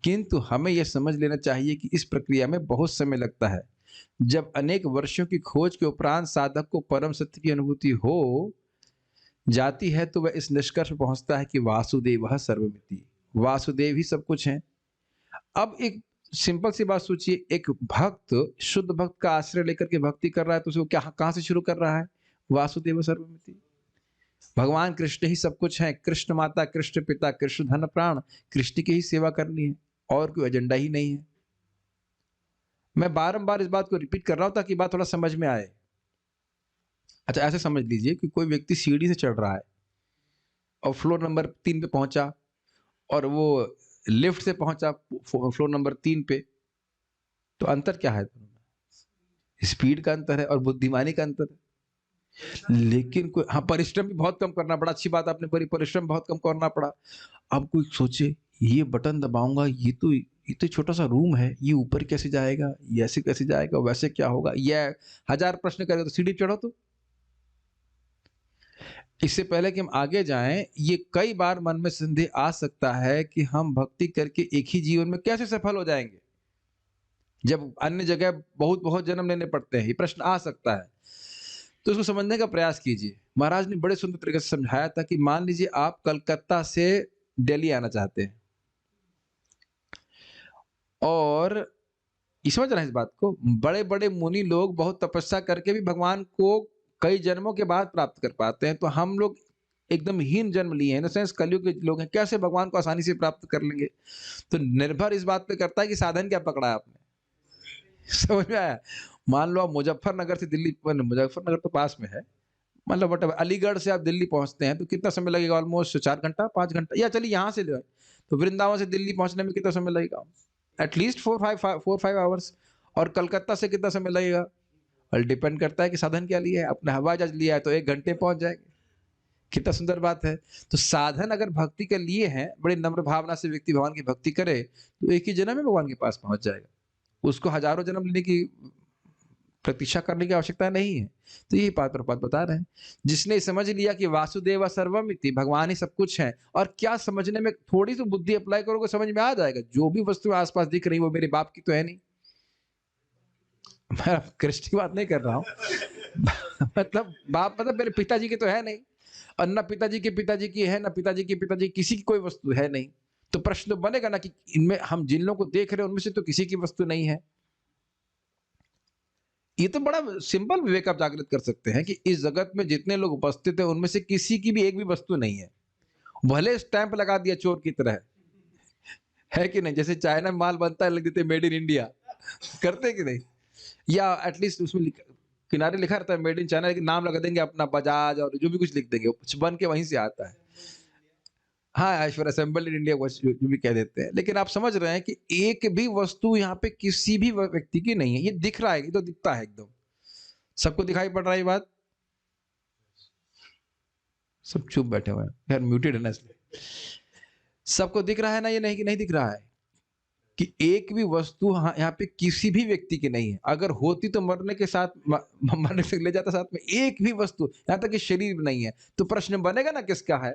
किंतु हमें यह समझ लेना चाहिए कि इस प्रक्रिया में बहुत समय लगता है। जब अनेक वर्षों की खोज के उपरांत साधक को परम सत्य की अनुभूति हो जाती है तो वह इस निष्कर्ष पर पहुंचता है कि वासुदेव सर्वमिति, वासुदेव ही सब कुछ है। अब एक सिंपल सी बात सोचिए, एक भक्त शुद्ध भक्त का आश्रय लेकर के भक्ति कर रहा है तो उसे कहां से शुरू कर रहा है? वासुदेव सर्वमिति, भगवान कृष्ण ही सब कुछ है, कृष्ण माता, कृष्ण पिता, कृष्ण धन प्राण, कृष्ण की ही सेवा करनी है, और कोई एजेंडा ही नहीं है। मैं बारंबार इस बात को रिपीट कर रहा हूं ताकि बात थोड़ा समझ में आए। अच्छा, ऐसे समझ लीजिए कि कोई व्यक्ति सीढ़ी से चढ़ रहा है और फ्लोर नंबर 3 पे पहुंचा, और वो लिफ्ट से पहुंचा फ्लोर नंबर 3 पे, तो अंतर क्या है? स्पीड का अंतर है और बुद्धिमानी का अंतर है। लेकिन कोई, हाँ, परिश्रम भी बहुत कम करना पड़ा, अच्छी बात आपने बोली, परिश्रम बहुत कम करना पड़ा। अब कोई सोचे ये बटन दबाऊंगा, ये तो छोटा सा रूम है, ये ऊपर कैसे जाएगा, ये ऐसे कैसे जाएगा, वैसे क्या होगा, ये 1000 प्रश्न करेगा तो सीढ़ी चढ़ो। तो इससे पहले कि हम आगे जाएं, ये कई बार मन में संदेह आ सकता है कि हम भक्ति करके एक ही जीवन में कैसे सफल हो जाएंगे, जब अन्य जगह बहुत बहुत जन्म लेने पड़ते हैं। ये प्रश्न आ सकता है, तो इसको समझने का प्रयास कीजिए। महाराज ने बड़े सुंदर तरीके से समझाया था कि मान लीजिए आप कलकत्ता से दिल्ली आना चाहते हैं, और समझ रहे हैं इस बात को, बड़े बड़े मुनि लोग बहुत तपस्या करके भी भगवान को कई जन्मों के बाद प्राप्त कर पाते हैं, तो हम लोग एकदम हीन जन्म लिए हैं, इन सेंस कलयुग के लोग हैं, कैसे भगवान को आसानी से प्राप्त कर लेंगे? तो निर्भर इस बात पे करता है कि साधन क्या पकड़ा है आपने। समझ में आया? मान लो आप मुजफ्फरनगर से दिल्ली, मुजफ्फरनगर तो पास में है, मतलब वट अलीगढ़ से आप दिल्ली पहुंचते हैं तो कितना समय लगेगा? ऑलमोस्ट 4 घंटा 5 घंटा, या चलिए यहाँ से तो वृंदावन से दिल्ली पहुंचने में कितना समय लगेगा? At least 4-5 hours. और कलकत्ता से कितना समय लगेगा? और डिपेंड करता है कि साधन क्या लिया है। अपने हवाई जहाज लिया है तो 1 घंटे पहुंच जाएंगे। कितना सुंदर बात है। तो साधन अगर भक्ति के लिए है, बड़ी नम्र भावना से व्यक्ति भगवान की भक्ति करे तो एक ही जन्म में भगवान के पास पहुंच जाएगा, उसको हजारों जन्म लेने की प्रतीक्षा करने की आवश्यकता नहीं है। तो यही बात प्रभुपाद बता रहे हैं। जिसने समझ लिया कि वासुदेव सर्वमिति, भगवान ही सब कुछ है, और क्या समझने में थोड़ी सी बुद्धि अप्लाई करोगे समझ में आ जाएगा। जो भी वस्तु आसपास दिख रही वो मेरे बाप की तो है नहीं। मैं कृष्ण की बात नहीं कर रहा हूँ मतलब बाप मतलब मेरे पिताजी की तो है नहीं, और न पिताजी के पिताजी की है, न पिताजी के पिताजी किसी की कोई वस्तु है नहीं। तो प्रश्न बनेगा ना कि इनमें हम जिन लोगों को देख रहे हैं उनमें से तो किसी की वस्तु नहीं है। ये तो बड़ा सिंपल विवेक आप जागृत कर सकते हैं कि इस जगत में जितने लोग उपस्थित हैं उनमें से किसी की भी एक भी वस्तु नहीं है। भले स्टैंप लगा दिया चोर की तरह, है कि नहीं? जैसे चाइना में माल बनता है लिख देते मेड इन इंडिया, करते हैं कि नहीं? या एटलीस्ट उसमें किनारे लिखा रहता है मेड इन चाइना, लेकिन नाम लगा देंगे अपना बजाज और जो भी कुछ लिख देंगे, कुछ बन के वहीं से आता है। हाँ, ऐश्वर्या असेंबल्ड इन इंडिया जो भी कह देते हैं। लेकिन आप समझ रहे हैं कि एक भी वस्तु यहाँ पे किसी भी व्यक्ति की नहीं है। ये दिख रहा है, ये तो दिखता है एकदम। सबको दिखाई पड़ रहा है ये बात? सब चुप बैठे हुए हैं, यार म्यूटेड है ना इसलिए। सबको दिख रहा है ना ये? नहीं कि नहीं दिख रहा है कि एक भी वस्तु यहाँ पे किसी भी व्यक्ति की नहीं है। अगर होती तो मरने के साथ मरने से ले जाता साथ में। एक भी वस्तु, यहाँ तक कि शरीर नहीं है। तो प्रश्न बनेगा ना किसका है?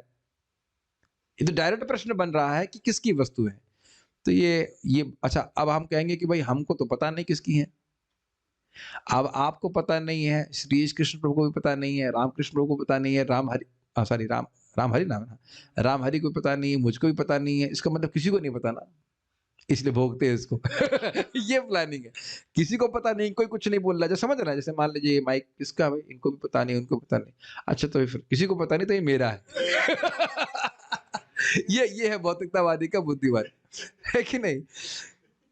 ये तो डायरेक्ट प्रश्न बन रहा है कि किसकी वस्तु है। तो ये अच्छा, अब हम कहेंगे कि भाई हमको तो पता नहीं किसकी है। अब आपको पता नहीं है, श्री कृष्ण प्रभु को भी पता नहीं है, रामकृष्ण प्रभु को पता नहीं है, राम हरि नाम है ना, राम हरि को पता नहीं है, मुझको भी पता नहीं है। इसका मतलब किसी को नहीं पता ना, इसलिए भोगते हैं इसको। ये प्लानिंग है। किसी को पता नहीं, कोई कुछ नहीं बोल रहा, जो समझ रहा है। जैसे मान लीजिए ये माइक किसका है भाई, इनको भी पता नहीं, उनको पता नहीं। अच्छा तो फिर किसी को पता नहीं तो ये मेरा है। ये है भौतिकतावादी का बुद्धिवाद, है कि नहीं?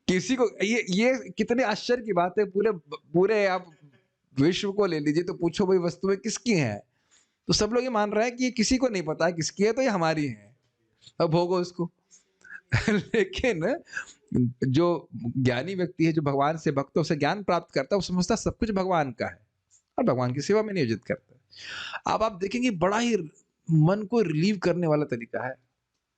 किसी को ये कितने आश्चर्य की बात है। पूरे पूरे आप विश्व को ले लीजिए तो पूछो भाई वस्तुएं किसकी हैं, तो सब लोग ये मान रहे हैं कि ये किसी को नहीं पता है किसकी है, तो ये हमारी है, अब भोगो उसको। लेकिन जो ज्ञानी व्यक्ति है, जो भगवान से भक्तों से ज्ञान प्राप्त करता है, वो समझता है सब कुछ भगवान का है और भगवान की सेवा में नियोजित करता है। अब आप देखेंगे बड़ा ही मन को रिलीव करने वाला तरीका है,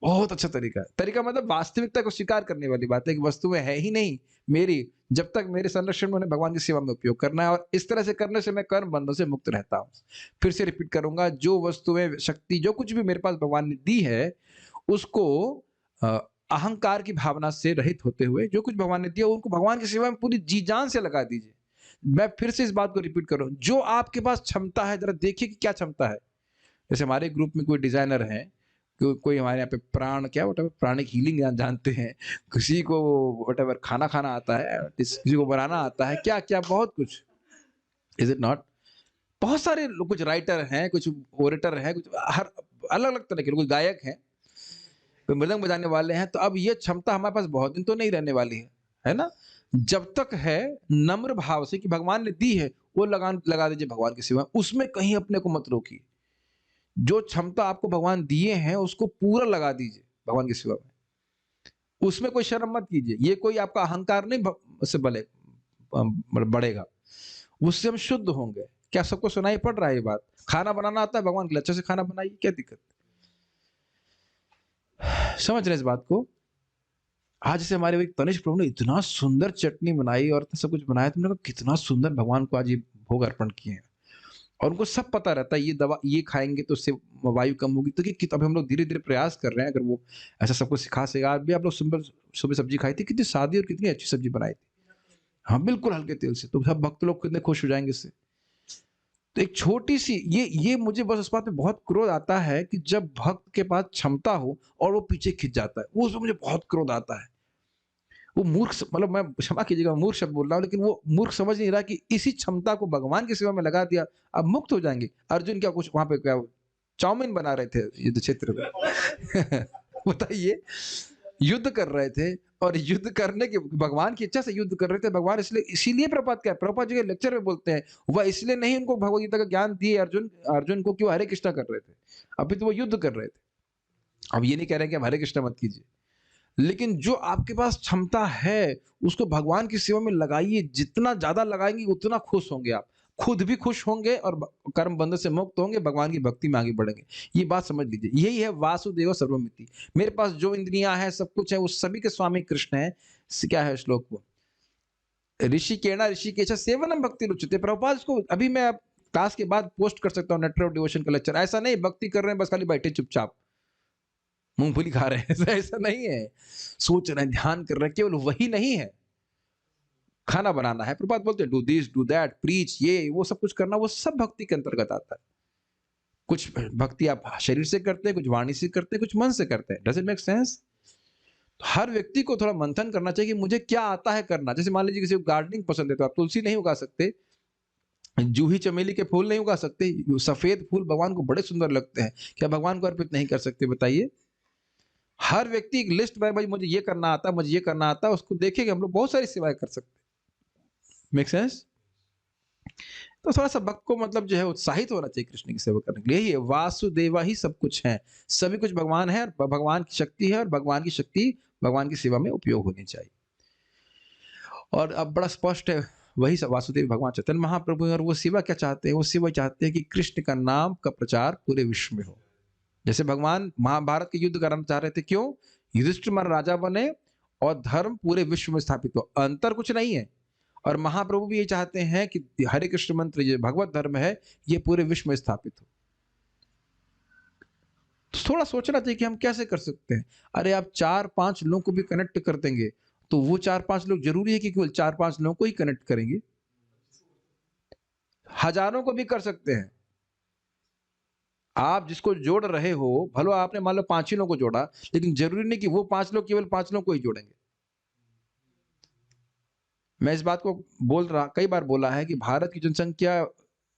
बहुत अच्छा तरीका है। तरीका मतलब वास्तविकता को स्वीकार करने वाली बात है कि वस्तुएं है ही नहीं मेरी, जब तक मेरे संरक्षण में उन्हें भगवान की सेवा में उपयोग करना है, और इस तरह से करने से मैं कर्म बंधनों से मुक्त रहता हूँ। फिर से रिपीट करूंगा, जो वस्तुएं, शक्ति, जो कुछ भी मेरे पास भगवान ने दी है, उसको अहंकार की भावना से रहित होते हुए जो कुछ भगवान ने दिया उनको भगवान की सेवा में पूरी जी जान से लगा दीजिए। मैं फिर से इस बात को रिपीट कर रहा हूं, जो आपके पास क्षमता है जरा देखिए कि क्या क्षमता है। जैसे हमारे ग्रुप में कोई डिजाइनर है, कोई हमारे यहाँ पे प्राणिक हीलिंग जानते हैं, किसी को वटेवर खाना खाना आता है, किसी को बनाना आता है, क्या क्या बहुत कुछ, इज इट नॉट? बहुत सारे लोग, कुछ राइटर हैं, कुछ ओरेटर हैं, कुछ हर अलग अलग तरह के, कुछ गायक हैं, कोई मृदंग बजाने वाले हैं। तो अब ये क्षमता हमारे पास बहुत दिन तो नहीं रहने वाली है ना? जब तक है नम्र भाव से कि भगवान ने दी है, वो लगा दीजिए भगवान की सेवा, उसमें कहीं अपने को मत रोकिए। जो क्षमता आपको भगवान दिए हैं उसको पूरा लगा दीजिए भगवान की सेवा में, उसमें कोई शर्म मत कीजिए। ये कोई आपका अहंकार नहीं से बढ़ेगा, उससे हम शुद्ध होंगे। क्या सबको सुनाई पड़ रहा है ये बात? खाना बनाना आता है भगवान के लिए, अच्छे से खाना बनाइए, क्या दिक्कत? समझ रहे इस बात को? आज से हमारे एक तनिष्क प्रभु ने इतना सुंदर चटनी बनाई और सब कुछ बनाया, तुमने कहा कितना सुंदर भगवान को आज ये भोग अर्पण किए हैं। और उनको सब पता रहता है ये दवा ये खाएंगे तो उससे वायु कम होगी। तो कि अभी हम लोग धीरे धीरे प्रयास कर रहे हैं, अगर वो ऐसा सबको सिखा सकेगा। आज भी आप लोग सुबह सब्जी खाई थी, कितनी सादी और कितनी अच्छी सब्जी बनाई थी, हाँ बिल्कुल हल्के तेल से, तो सब भक्त लोग कितने खुश हो जाएंगे इससे। तो एक छोटी सी ये मुझे बस उस बात पे बहुत क्रोध आता है कि जब भक्त के पास क्षमता हो और वो पीछे खिंच जाता है, वो उसमें मुझे बहुत क्रोध आता है। वो मूर्ख, मतलब मैं क्षमा कीजिएगा मूर्ख शब्द बोल रहा हूँ, लेकिन वो मूर्ख समझ नहीं रहा कि इसी क्षमता को भगवान की सेवा में लगा दिया, अब मुक्त हो जाएंगे। अर्जुन क्या कुछ वहां पे क्या चाउमीन बना रहे थे युद्ध क्षेत्र में? बताइए, युद्ध कर रहे थे, और युद्ध करने के भगवान की इच्छा से युद्ध कर रहे थे। भगवान इसीलिए प्रपात क्या प्रपात जी के लेक्चर में बोलते हैं, वह इसलिए नहीं उनको भगवद गीता का ज्ञान दिए अर्जुन को कि वो हरे कृष्णा कर रहे थे, अभी तो वो युद्ध कर रहे थे। अब ये नहीं कह रहे कि आप हरे कृष्णा मत कीजिए, लेकिन जो आपके पास क्षमता है उसको भगवान की सेवा में लगाइए। जितना ज्यादा लगाएंगे उतना खुश होंगे, आप खुद भी खुश होंगे और कर्म बंधन से मुक्त होंगे, भगवान की भक्ति में आगे बढ़ेंगे। ये बात समझ लीजिए, यही है वासुदेव सर्वमिति। मेरे पास जो इंद्रियां हैं, सब कुछ है, उस सभी के स्वामी कृष्ण है। क्या है श्लोक को? ऋषिकेणा ऋषिकेश सेवनम भक्ति रुचते। प्रभुपाद को अभी मैं क्लास के बाद पोस्ट कर सकता हूँ, नेट ऑफ डिवोशन का लेक्चर। ऐसा नहीं भक्ति कर रहे हैं बस खाली बैठे चुपचाप मूंगफली खा रहे हैं, ऐसा नहीं है। सोच रहे हैं, ध्यान कर रहे हैं, केवल वही नहीं है। खाना बनाना है, प्रभुपाद बोलते हैं do this do that, preach, ये वो सब कुछ करना, वो सब भक्ति के अंतर्गत आता है। कुछ भक्ति आप शरीर से करते हैं, कुछ वाणी से करते हैं, कुछ मन से करते हैं। Does it make sense? हर व्यक्ति को थोड़ा मंथन करना चाहिए कि मुझे क्या आता है करना। जैसे मान लीजिए किसी को गार्डनिंग पसंद है तो आप तुलसी नहीं उगा सकते, जूही चमेली के फूल नहीं उगा सकते, सफेद फूल भगवान को बड़े सुंदर लगते हैं, क्या भगवान को अर्पित नहीं कर सकते बताइए? हर व्यक्ति एक लिस्ट में भाई मुझे ये करना आता है, मुझे ये करना आता है, उसको देखेंगे हम लोग बहुत सारी सेवाएं कर सकते हैं। Make sense? तो थोड़ा सा भक्त को मतलब जो है उत्साहित होना चाहिए कृष्ण की सेवा करने के लिए। यही है, वासुदेवा ही सब कुछ है, सभी कुछ भगवान है और भगवान की शक्ति है, और भगवान की शक्ति भगवान की सेवा में उपयोग होनी चाहिए। और अब बड़ा स्पष्ट है, वही सब वासुदेव भगवान चैतन्य महाप्रभु हैं, और वो सेवा क्या चाहते हैं? वो सेवा चाहते हैं कि कृष्ण का नाम का प्रचार पूरे विश्व में हो। जैसे भगवान महाभारत के युद्ध कराना चाह रहे थे, क्यों? युधिष्ठिर महाराज राजा बने और धर्म पूरे विश्व में स्थापित हो, अंतर कुछ नहीं है। और महाप्रभु भी ये चाहते हैं कि हरे कृष्ण मंत्र, ये भगवत धर्म है, ये पूरे विश्व में स्थापित हो। तो थोड़ा सोचना चाहिए कि हम कैसे कर सकते हैं। अरे आप 4-5 लोगों को भी कनेक्ट कर देंगे, तो वो 4-5 लोग जरूरी है कि केवल 4-5 लोगों को ही कनेक्ट करेंगे? हजारों को भी कर सकते हैं। आप जिसको जोड़ रहे हो, भलो आपने मान लो 5 ही लोगों को जोड़ा, लेकिन जरूरी नहीं कि वो 5 लोग केवल 5 लोगों को ही जोड़ेंगे। मैं इस बात को कई बार बोला है कि भारत की जनसंख्या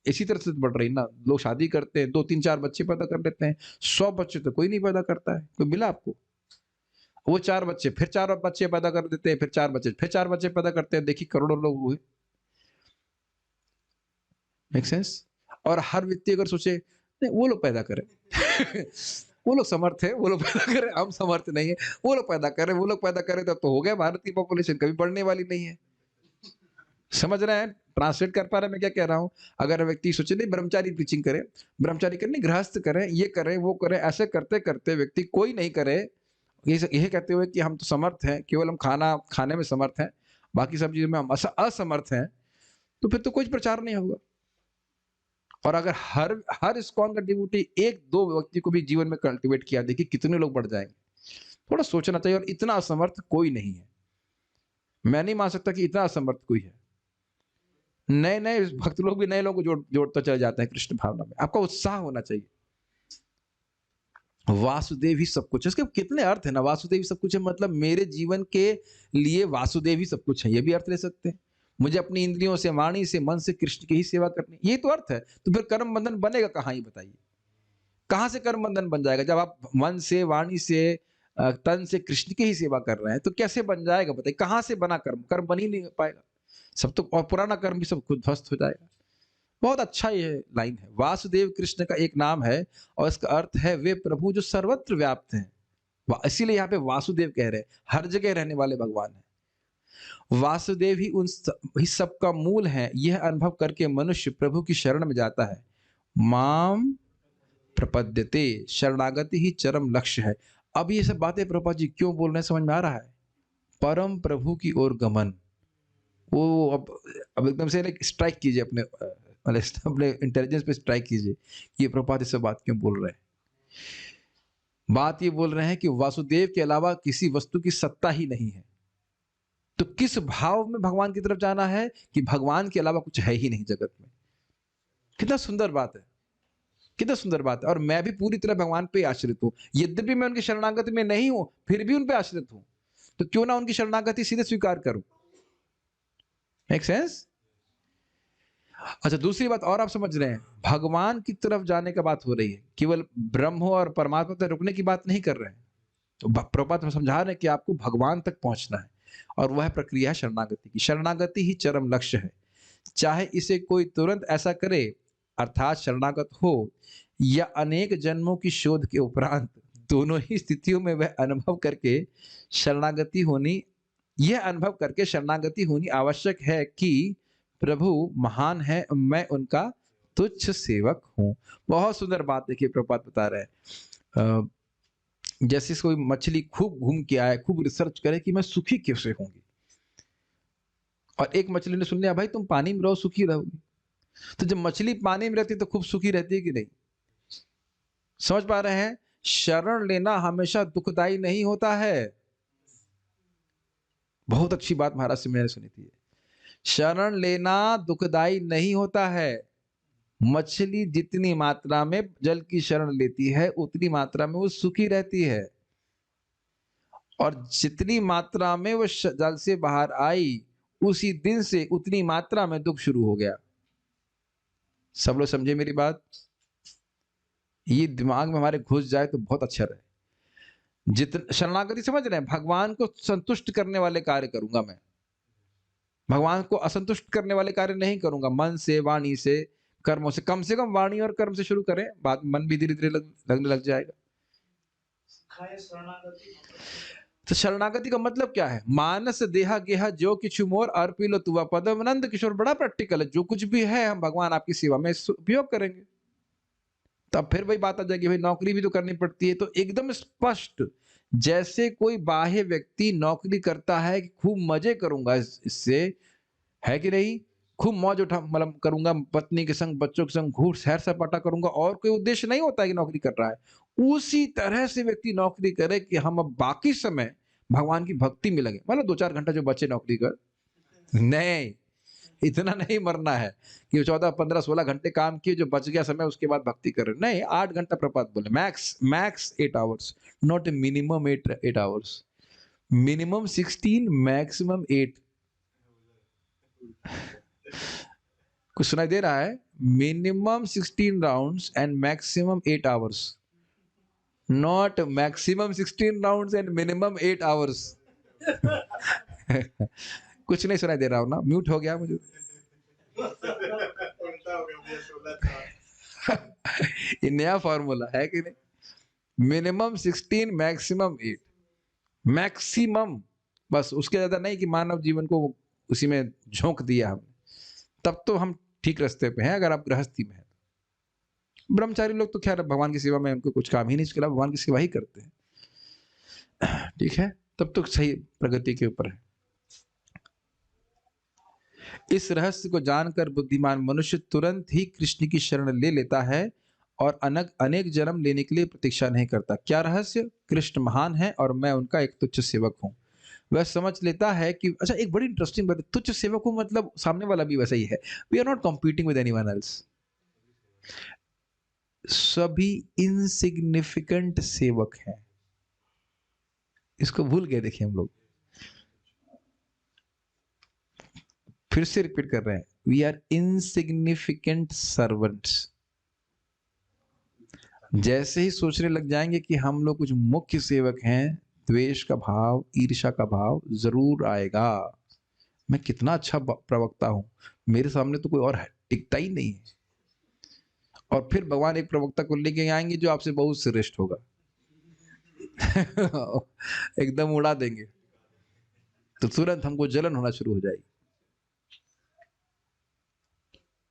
इसी तरह से बढ़ रही ना, लोग शादी करते हैं, 2-3-4 बच्चे पैदा कर लेते हैं, 100 बच्चे तो कोई नहीं पैदा करता है। कोई मिला आपको? वो 4 बच्चे, फिर 4 बच्चे पैदा कर देते हैं, फिर 4 बच्चे, फिर 4 बच्चे पैदा करते हैं, देखिए करोड़ों लोग हुए। Make sense? और हर व्यक्ति अगर सोचे नहीं वो लोग पैदा करें वो लोग समर्थ है, वो लोग पैदा करें, हम समर्थ नहीं है, वो लोग पैदा करें, वो लोग पैदा करें, तब तो हो गया, भारत की पॉपुलेशन कभी बढ़ने वाली नहीं है। समझ रहे हैं? ट्रांसलेट कर पा रहे हैं मैं क्या कह रहा हूँ? अगर व्यक्ति सोचे नहीं ब्रह्मचारी टीचिंग करे, ब्रह्मचारी करें नहीं, गृहस्थ करें, ये करें, वो करें, ऐसे करते-करते व्यक्ति कोई नहीं करे, ये कहते हुए कि हम तो समर्थ हैं, केवल हम खाना खाने में समर्थ हैं, बाकी सब चीज़ों में हम असमर्थ हैं, तो फिर तो कोई प्रचार नहीं होगा। और अगर हर इस्कॉन का डिवोटी 1-2 व्यक्ति को भी जीवन में कल्टीवेट किया, देखिए कितने लोग बढ़ जाएँगे। थोड़ा सोचना चाहिए, और इतना असमर्थ कोई नहीं है। मैं नहीं मान सकता कि इतना असमर्थ कोई है। नए-नए भक्त लोग भी नए लोगों को जोड़ता चले जाते हैं कृष्ण भावना में। आपका उत्साह होना चाहिए। वासुदेव ही सब कुछ है, इसके कितने अर्थ है ना, वासुदेव ही सब कुछ है मतलब मेरे जीवन के लिए वासुदेव ही सब कुछ है, ये भी अर्थ ले सकते हैं। मुझे अपनी इंद्रियों से, वाणी से, मन से कृष्ण की ही सेवा करनी, ये तो अर्थ है। तो फिर कर्म बंधन बनेगा कहाँ, ये बताइए? कहाँ से कर्म बंधन बन जाएगा? जब आप मन से, वाणी से, तन से कृष्ण की ही सेवा कर रहे हैं, तो कैसे बन जाएगा बताइए? कहाँ से बना कर्म? कर्म बन ही नहीं पाएगा। सब तो, और पुराना कर्म भी सब खुद ध्वस्त हो जाएगा। बहुत अच्छा ये लाइन है। वासुदेव कृष्ण का एक नाम है, और इसका अर्थ है वे प्रभु जो सर्वत्र व्याप्त हैं। इसीलिए यहाँ पे वासुदेव कह रहे हैं, हर जगह रहने वाले भगवान हैं। वासुदेव ही ही सबका मूल है। यह अनुभव करके मनुष्य प्रभु की शरण में जाता है। माम प्रपद्यते, शरणागति ही चरम लक्ष्य है। अब ये सब बातें प्रभुपाद जी क्यों बोल रहे हैं, समझ में आ रहा है? परम प्रभु की ओर गमन। वो अब एकदम से स्ट्राइक कीजिए अपने अपने इंटेलिजेंस पे स्ट्राइक कीजिए कि ये प्रभुपाद इस बात क्यों बोल रहे हैं। बात ये बोल रहे हैं कि वासुदेव के अलावा किसी वस्तु की सत्ता ही नहीं है। तो किस भाव में भगवान की तरफ जाना है कि भगवान के अलावा कुछ है ही नहीं जगत में। कितना सुंदर बात है, कितना सुंदर बात है। और मैं भी पूरी तरह भगवान पे आश्रित हूं, यद्यपि मैं उनकी शरणागति में नहीं हूं, फिर भी उन पे आश्रित हूं। तो क्यों ना उनकी शरणागति सीधे स्वीकार करूं। Make sense? अच्छा, दूसरी बात और आप समझ रहे हैं, भगवान की तरफ जाने का बात हो रही है, केवल ब्रह्म और परमात्मा तक रुकने की बात नहीं कर रहे हैं। तो प्रभुपाद समझा रहे हैं कि आपको भगवान तक पहुंचना है, और वह प्रक्रिया है शरणागति की। शरणागति ही चरम लक्ष्य है। चाहे इसे कोई तुरंत ऐसा करे, अर्थात शरणागत हो, या अनेक जन्मों की शोध के उपरांत, दोनों ही स्थितियों में वह अनुभव करके शरणागति होनी आवश्यक है कि प्रभु महान है, मैं उनका तुच्छ सेवक हूं। बहुत सुंदर बात देखिए प्रभुपाद बता रहे हैं। जैसे कोई मछली खूब घूम के आए, खूब रिसर्च करे कि मैं सुखी कैसे होंगी, और एक मछली ने सुन लिया भाई तुम पानी में रहो सुखी रहोगी। तो जब मछली पानी में रहती है तो खूब सुखी रहती है कि नहीं? समझ पा रहे हैं? शरण लेना हमेशा दुखदाई नहीं होता है। बहुत अच्छी बात महाराज से मैंने सुनी थी। शरण लेना दुखदाई नहीं होता है। मछली जितनी मात्रा में जल की शरण लेती है, उतनी मात्रा में वो सुखी रहती है। और जितनी मात्रा में वो जल से बाहर आई, उसी दिन से उतनी मात्रा में दुख शुरू हो गया। सब लोग समझे मेरी बात? ये दिमाग में हमारे घुस जाए तो बहुत अच्छा रहे। जितना शरणागति समझ रहे हैं, भगवान को संतुष्ट करने वाले कार्य करूंगा मैं, भगवान को असंतुष्ट करने वाले कार्य नहीं करूंगा। मन से, वाणी से, कर्मों से। कम वाणी और कर्म से शुरू करें, बाद मन भी धीरे धीरे लगने लग जाएगा। तो शरणागति का मतलब क्या है? मानस देहा गेहा जो किछु मोर अर्पिलो तुवा पदम। नंद किशोर बड़ा प्रैक्टिकल है, जो कुछ भी है हम भगवान आपकी सेवा में उपयोग करेंगे। तब फिर वही बात आ जाएगी, भाई नौकरी भी तो करनी पड़ती है। तो एकदम स्पष्ट, जैसे कोई बाह्य व्यक्ति नौकरी करता है कि खूब मजे करूंगा इससे, है कि नहीं, खूब मौज उठा मतलब करूंगा, पत्नी के संग, बच्चों के संग घूर सैर सपाटा करूंगा, और कोई उद्देश्य नहीं होता है कि नौकरी कर रहा है। उसी तरह से व्यक्ति नौकरी करे कि हम अब बाकी समय भगवान की भक्ति में लगे। मतलब 2-4 घंटा जो बचे नौकरी कर, नहीं, इतना नहीं मरना है कि 14, 15, 16 घंटे काम किए, जो बच गया समय उसके बाद भक्ति करे। नहीं, 8 घंटा प्रपात बोले, max 8 hours, not minimum 8 hours. Minimum 16, maximum 8। कुछ सुनाई दे रहा है? Minimum 16 rounds and maximum 8 hours, not maximum 16 rounds and minimum 8 hours. कुछ नहीं सुनाई दे रहा हो ना? म्यूट हो गया मुझे। ये नया फॉर्मूला है कि नहीं? मिनिमम 16, मैक्सिमम 8, मैक्सिमम, बस उसके ज्यादा नहीं कि मानव जीवन को उसी में झोंक दिया हमने, तब तो हम ठीक रास्ते पे हैं। अगर आप गृहस्थी में हैं, ब्रह्मचारी लोग तो खैर भगवान की सेवा में उनको कुछ काम ही नहीं, इसके अलावा भगवान की सेवा ही करते हैं, ठीक है, तब तो सही प्रगति के ऊपर है। इस रहस्य को जानकर बुद्धिमान मनुष्य तुरंत ही कृष्ण की शरण ले लेता है और अनेक जन्म लेने के लिए प्रतीक्षा नहीं करता। क्या रहस्य? कृष्ण महान है और मैं उनका एक तुच्छ सेवक हूं। वह समझ लेता है कि, अच्छा एक बड़ी इंटरेस्टिंग बात है, तुच्छ सेवक हूं मतलब सामने वाला भी वैसा ही है। We are not competing with anyone else. सभी इनसिग्निफिकेंट सेवक हैं। इसको भूल गए, देखिए हम लोग फिर से रिपीट कर रहे हैं, वी आर इनसिग्निफिकेंट सर्वेंट्स। जैसे ही सोचने लग जाएंगे कि हम लोग कुछ मुख्य सेवक हैं, द्वेष का भाव, ईर्ष्या का भाव जरूर आएगा। मैं कितना अच्छा प्रवक्ता हूं, मेरे सामने तो कोई और टिकता ही नहीं है। और फिर भगवान एक प्रवक्ता को लेके आएंगे जो आपसे बहुत श्रेष्ठ होगा। एकदम उड़ा देंगे, तो तुरंत हमको जलन होना शुरू हो जाएगी।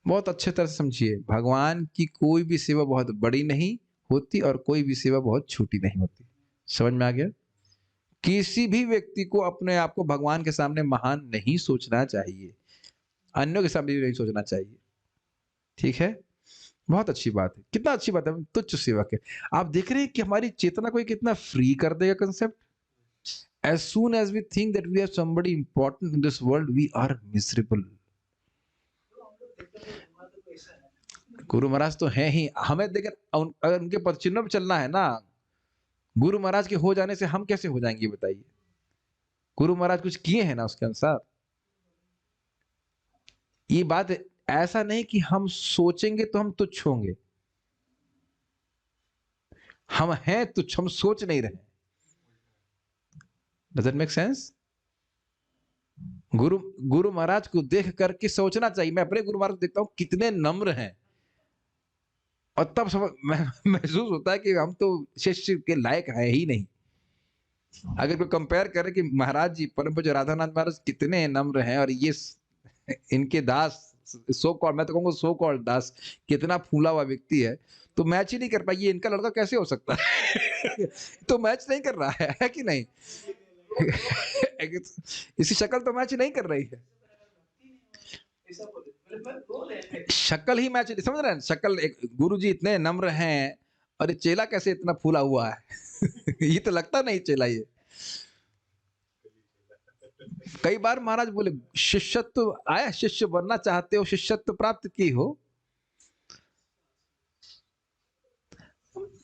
बहुत अच्छे तरह से समझिए, भगवान की कोई भी सेवा बहुत बड़ी नहीं होती और कोई भी सेवा बहुत छोटी नहीं होती। समझ में आ गया? किसी भी व्यक्ति को अपने आप को भगवान के सामने महान नहीं सोचना चाहिए, अन्यों के सामने भी नहीं सोचना चाहिए, ठीक है? बहुत अच्छी बात है, कितना अच्छी बात है, तुच्छ सेवक है। आप देख रहे हैं कि हमारी चेतना को कितना फ्री कर देगा concept. As soon as we think that we are somebody important in this world, we are miserable. Guru Maharaj तो हैं ही, हमें देकर अगर उनके पद चिन्ह पर चलना है ना, गुरु महाराज के हो जाने से हम कैसे हो जाएंगे बताइए? गुरु महाराज कुछ किए हैं ना उसके अनुसार। ये बात ऐसा नहीं कि हम सोचेंगे तो हम तुच्छ होंगे, हम हैं तुच्छ, हम सोच नहीं रहे। Does that make sense? Guru Maharaj को देख करके सोचना चाहिए, मैं अपने गुरु महाराज को देखता हूं कितने नम्र हैं, और तब महसूस होता है कि हम तो शिष्य के लायक है ही नहीं। अगर कोई कंपेयर करे कि महाराज जी, परम पूज्य राधानाथ महाराज कितने नम्र हैं, और ये इनके दास, सो कॉल्ड, मैं तो कहूंगा सो कॉल्ड दास, कितना फूला हुआ व्यक्ति है, तो मैच ही नहीं कर पाई। ये इनका लड़का कैसे हो सकता है? तो मैच नहीं कर रहा है कि नहीं? इसी शक्ल तो मैच नहीं कर रही है, शक्ल ही मैच, समझ रहे हैं? शक्ल, एक गुरुजी इतने नम्र हैं और ये चेला कैसे इतना फूला हुआ है? ये तो लगता नहीं चेला ये। कई बार महाराज बोले, शिष्यत्व आया, शिष्य बनना चाहते हो, शिष्यत्व प्राप्त की हो,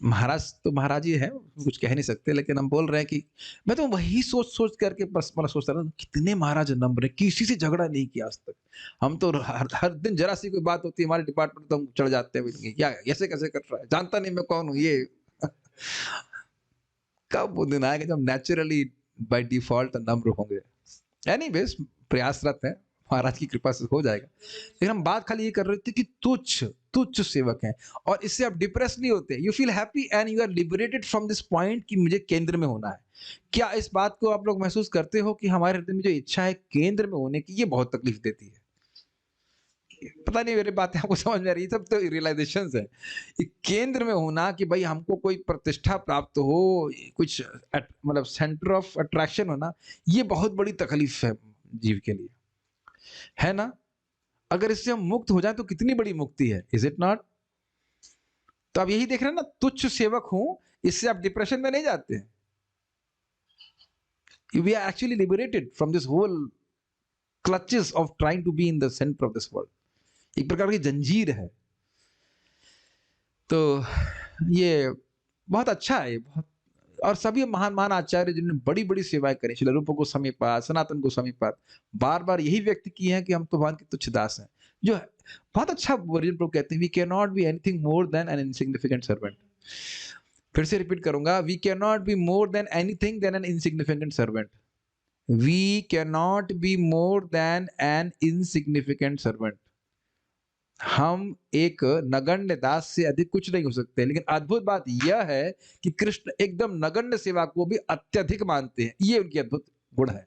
महाराज तो महाराज ही है, कुछ कह नहीं सकते, लेकिन हम बोल रहे हैं कि मैं तो वही सोच करके बस मतलब सोचता था कितने महाराज नम्र हैं, किसी से झगड़ा नहीं किया आज तक। हम तो हर दिन जरा सी कोई बात होती है हमारे डिपार्टमेंट तो हम चढ़ जाते हैं, बोलेंगे, क्या ऐसे कैसे कर रहा है, जानता नहीं मैं कौन हूँ ये। कब वो दिन आएगा जब नेचुरली बाय डिफॉल्ट नम्र होंगे। एनीवेज प्रयासरत है, महाराज की कृपा से हो जाएगा। लेकिन हम बात खाली ये कर रहे थे कि तुच्छ तुच्छ सेवक हैं, और इससे आप डिप्रेस नहीं होते, you feel happy and you are liberated from this point कि मुझे केंद्र में होना है। क्या इस बात को आप लोग महसूस करते हो कि हमारे हृदय में जो इच्छा है केंद्र में होने की, ये बहुत तकलीफ देती है। पता नहीं मेरी बातें आपको समझ में आ रही है, सब तो रियलाइजेशन है। ये केंद्र में होना कि भाई हमको कोई प्रतिष्ठा प्राप्त हो, कुछ मतलब सेंटर ऑफ अट्रैक्शन होना, ये बहुत बड़ी तकलीफ है जीव के लिए, है ना। अगर इससे हम मुक्त हो जाए तो कितनी बड़ी मुक्ति है, इज इट नॉट। तो आप यही देख रहे हैं ना, तुच्छ सेवक हूं, इससे आप डिप्रेशन में नहीं जाते हैं। We are actually liberated from this whole clutches of trying to be in the centre of this world. एक प्रकार की जंजीर है। तो ये बहुत अच्छा है, बहुत। और सभी महान महान आचार्य जिन्होंने बड़ी बड़ी सेवाएं करी, श्रील रूप गोस्वामी पाद, सनातन गोस्वामी पाद, बार बार यही व्यक्त किए हैं कि हम तो भगवान के तुच्छ दास हैं। जो बहुत अच्छा वर्जन प्रभु कहते हैं, we can not be anything more than an insignificant servant. फिर से रिपीट करूंगा, we can not be more than anything than an insignificant servant. We can not be more than an insignificant servant. हम एक नगण्य दास से अधिक कुछ नहीं हो सकते। लेकिन अद्भुत बात यह है कि कृष्ण एकदम नगण्य सेवा को भी अत्यधिक मानते हैं, ये उनकी अद्भुत गुण है।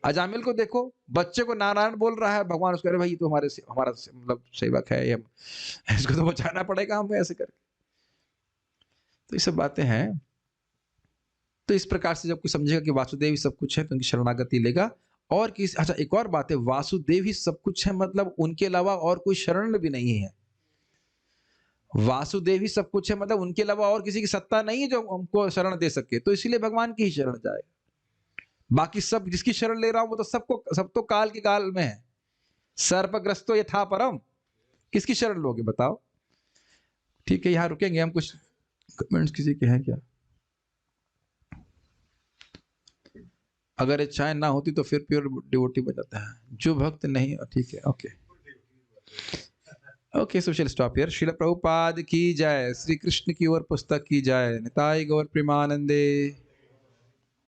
अजामिल को देखो, बच्चे को नारायण बोल रहा है, भगवान उसको, अरे भाई तो हमारा मतलब सेवक है, इसको तो बचाना पड़ेगा हमें ऐसे करके। तो ये सब बातें हैं। तो इस प्रकार से जब कोई समझेगा कि वासुदेव ही सब कुछ है तो उनकी शरणागति लेगा। और किस, अच्छा एक और बात है, वासुदेव ही सब कुछ है मतलब उनके अलावा और कोई शरण भी नहीं है। वासुदेव ही सब कुछ है मतलब उनके अलावा और किसी की सत्ता नहीं है जो हमको शरण दे सके, तो इसीलिए भगवान की ही शरण जाए। बाकी सब जिसकी शरण ले रहा हूं वो तो सब तो काल के काल में है। सर्पग्रस्तो यथा परम, किसकी शरण लोगे बताओ। ठीक है, यहां रुकेंगे हम। कुछ कमेंट्स किसी के हैं क्या? अगर इच्छाएं ना होती तो फिर प्योर डिवोटी बन जाता है, जो भक्त नहीं। ठीक है, okay okay, so shall stop here. Srila Prabhupada की जय, श्री कृष्ण की ओर पुस्तक की जय, निताई गौर प्रेमानंदे।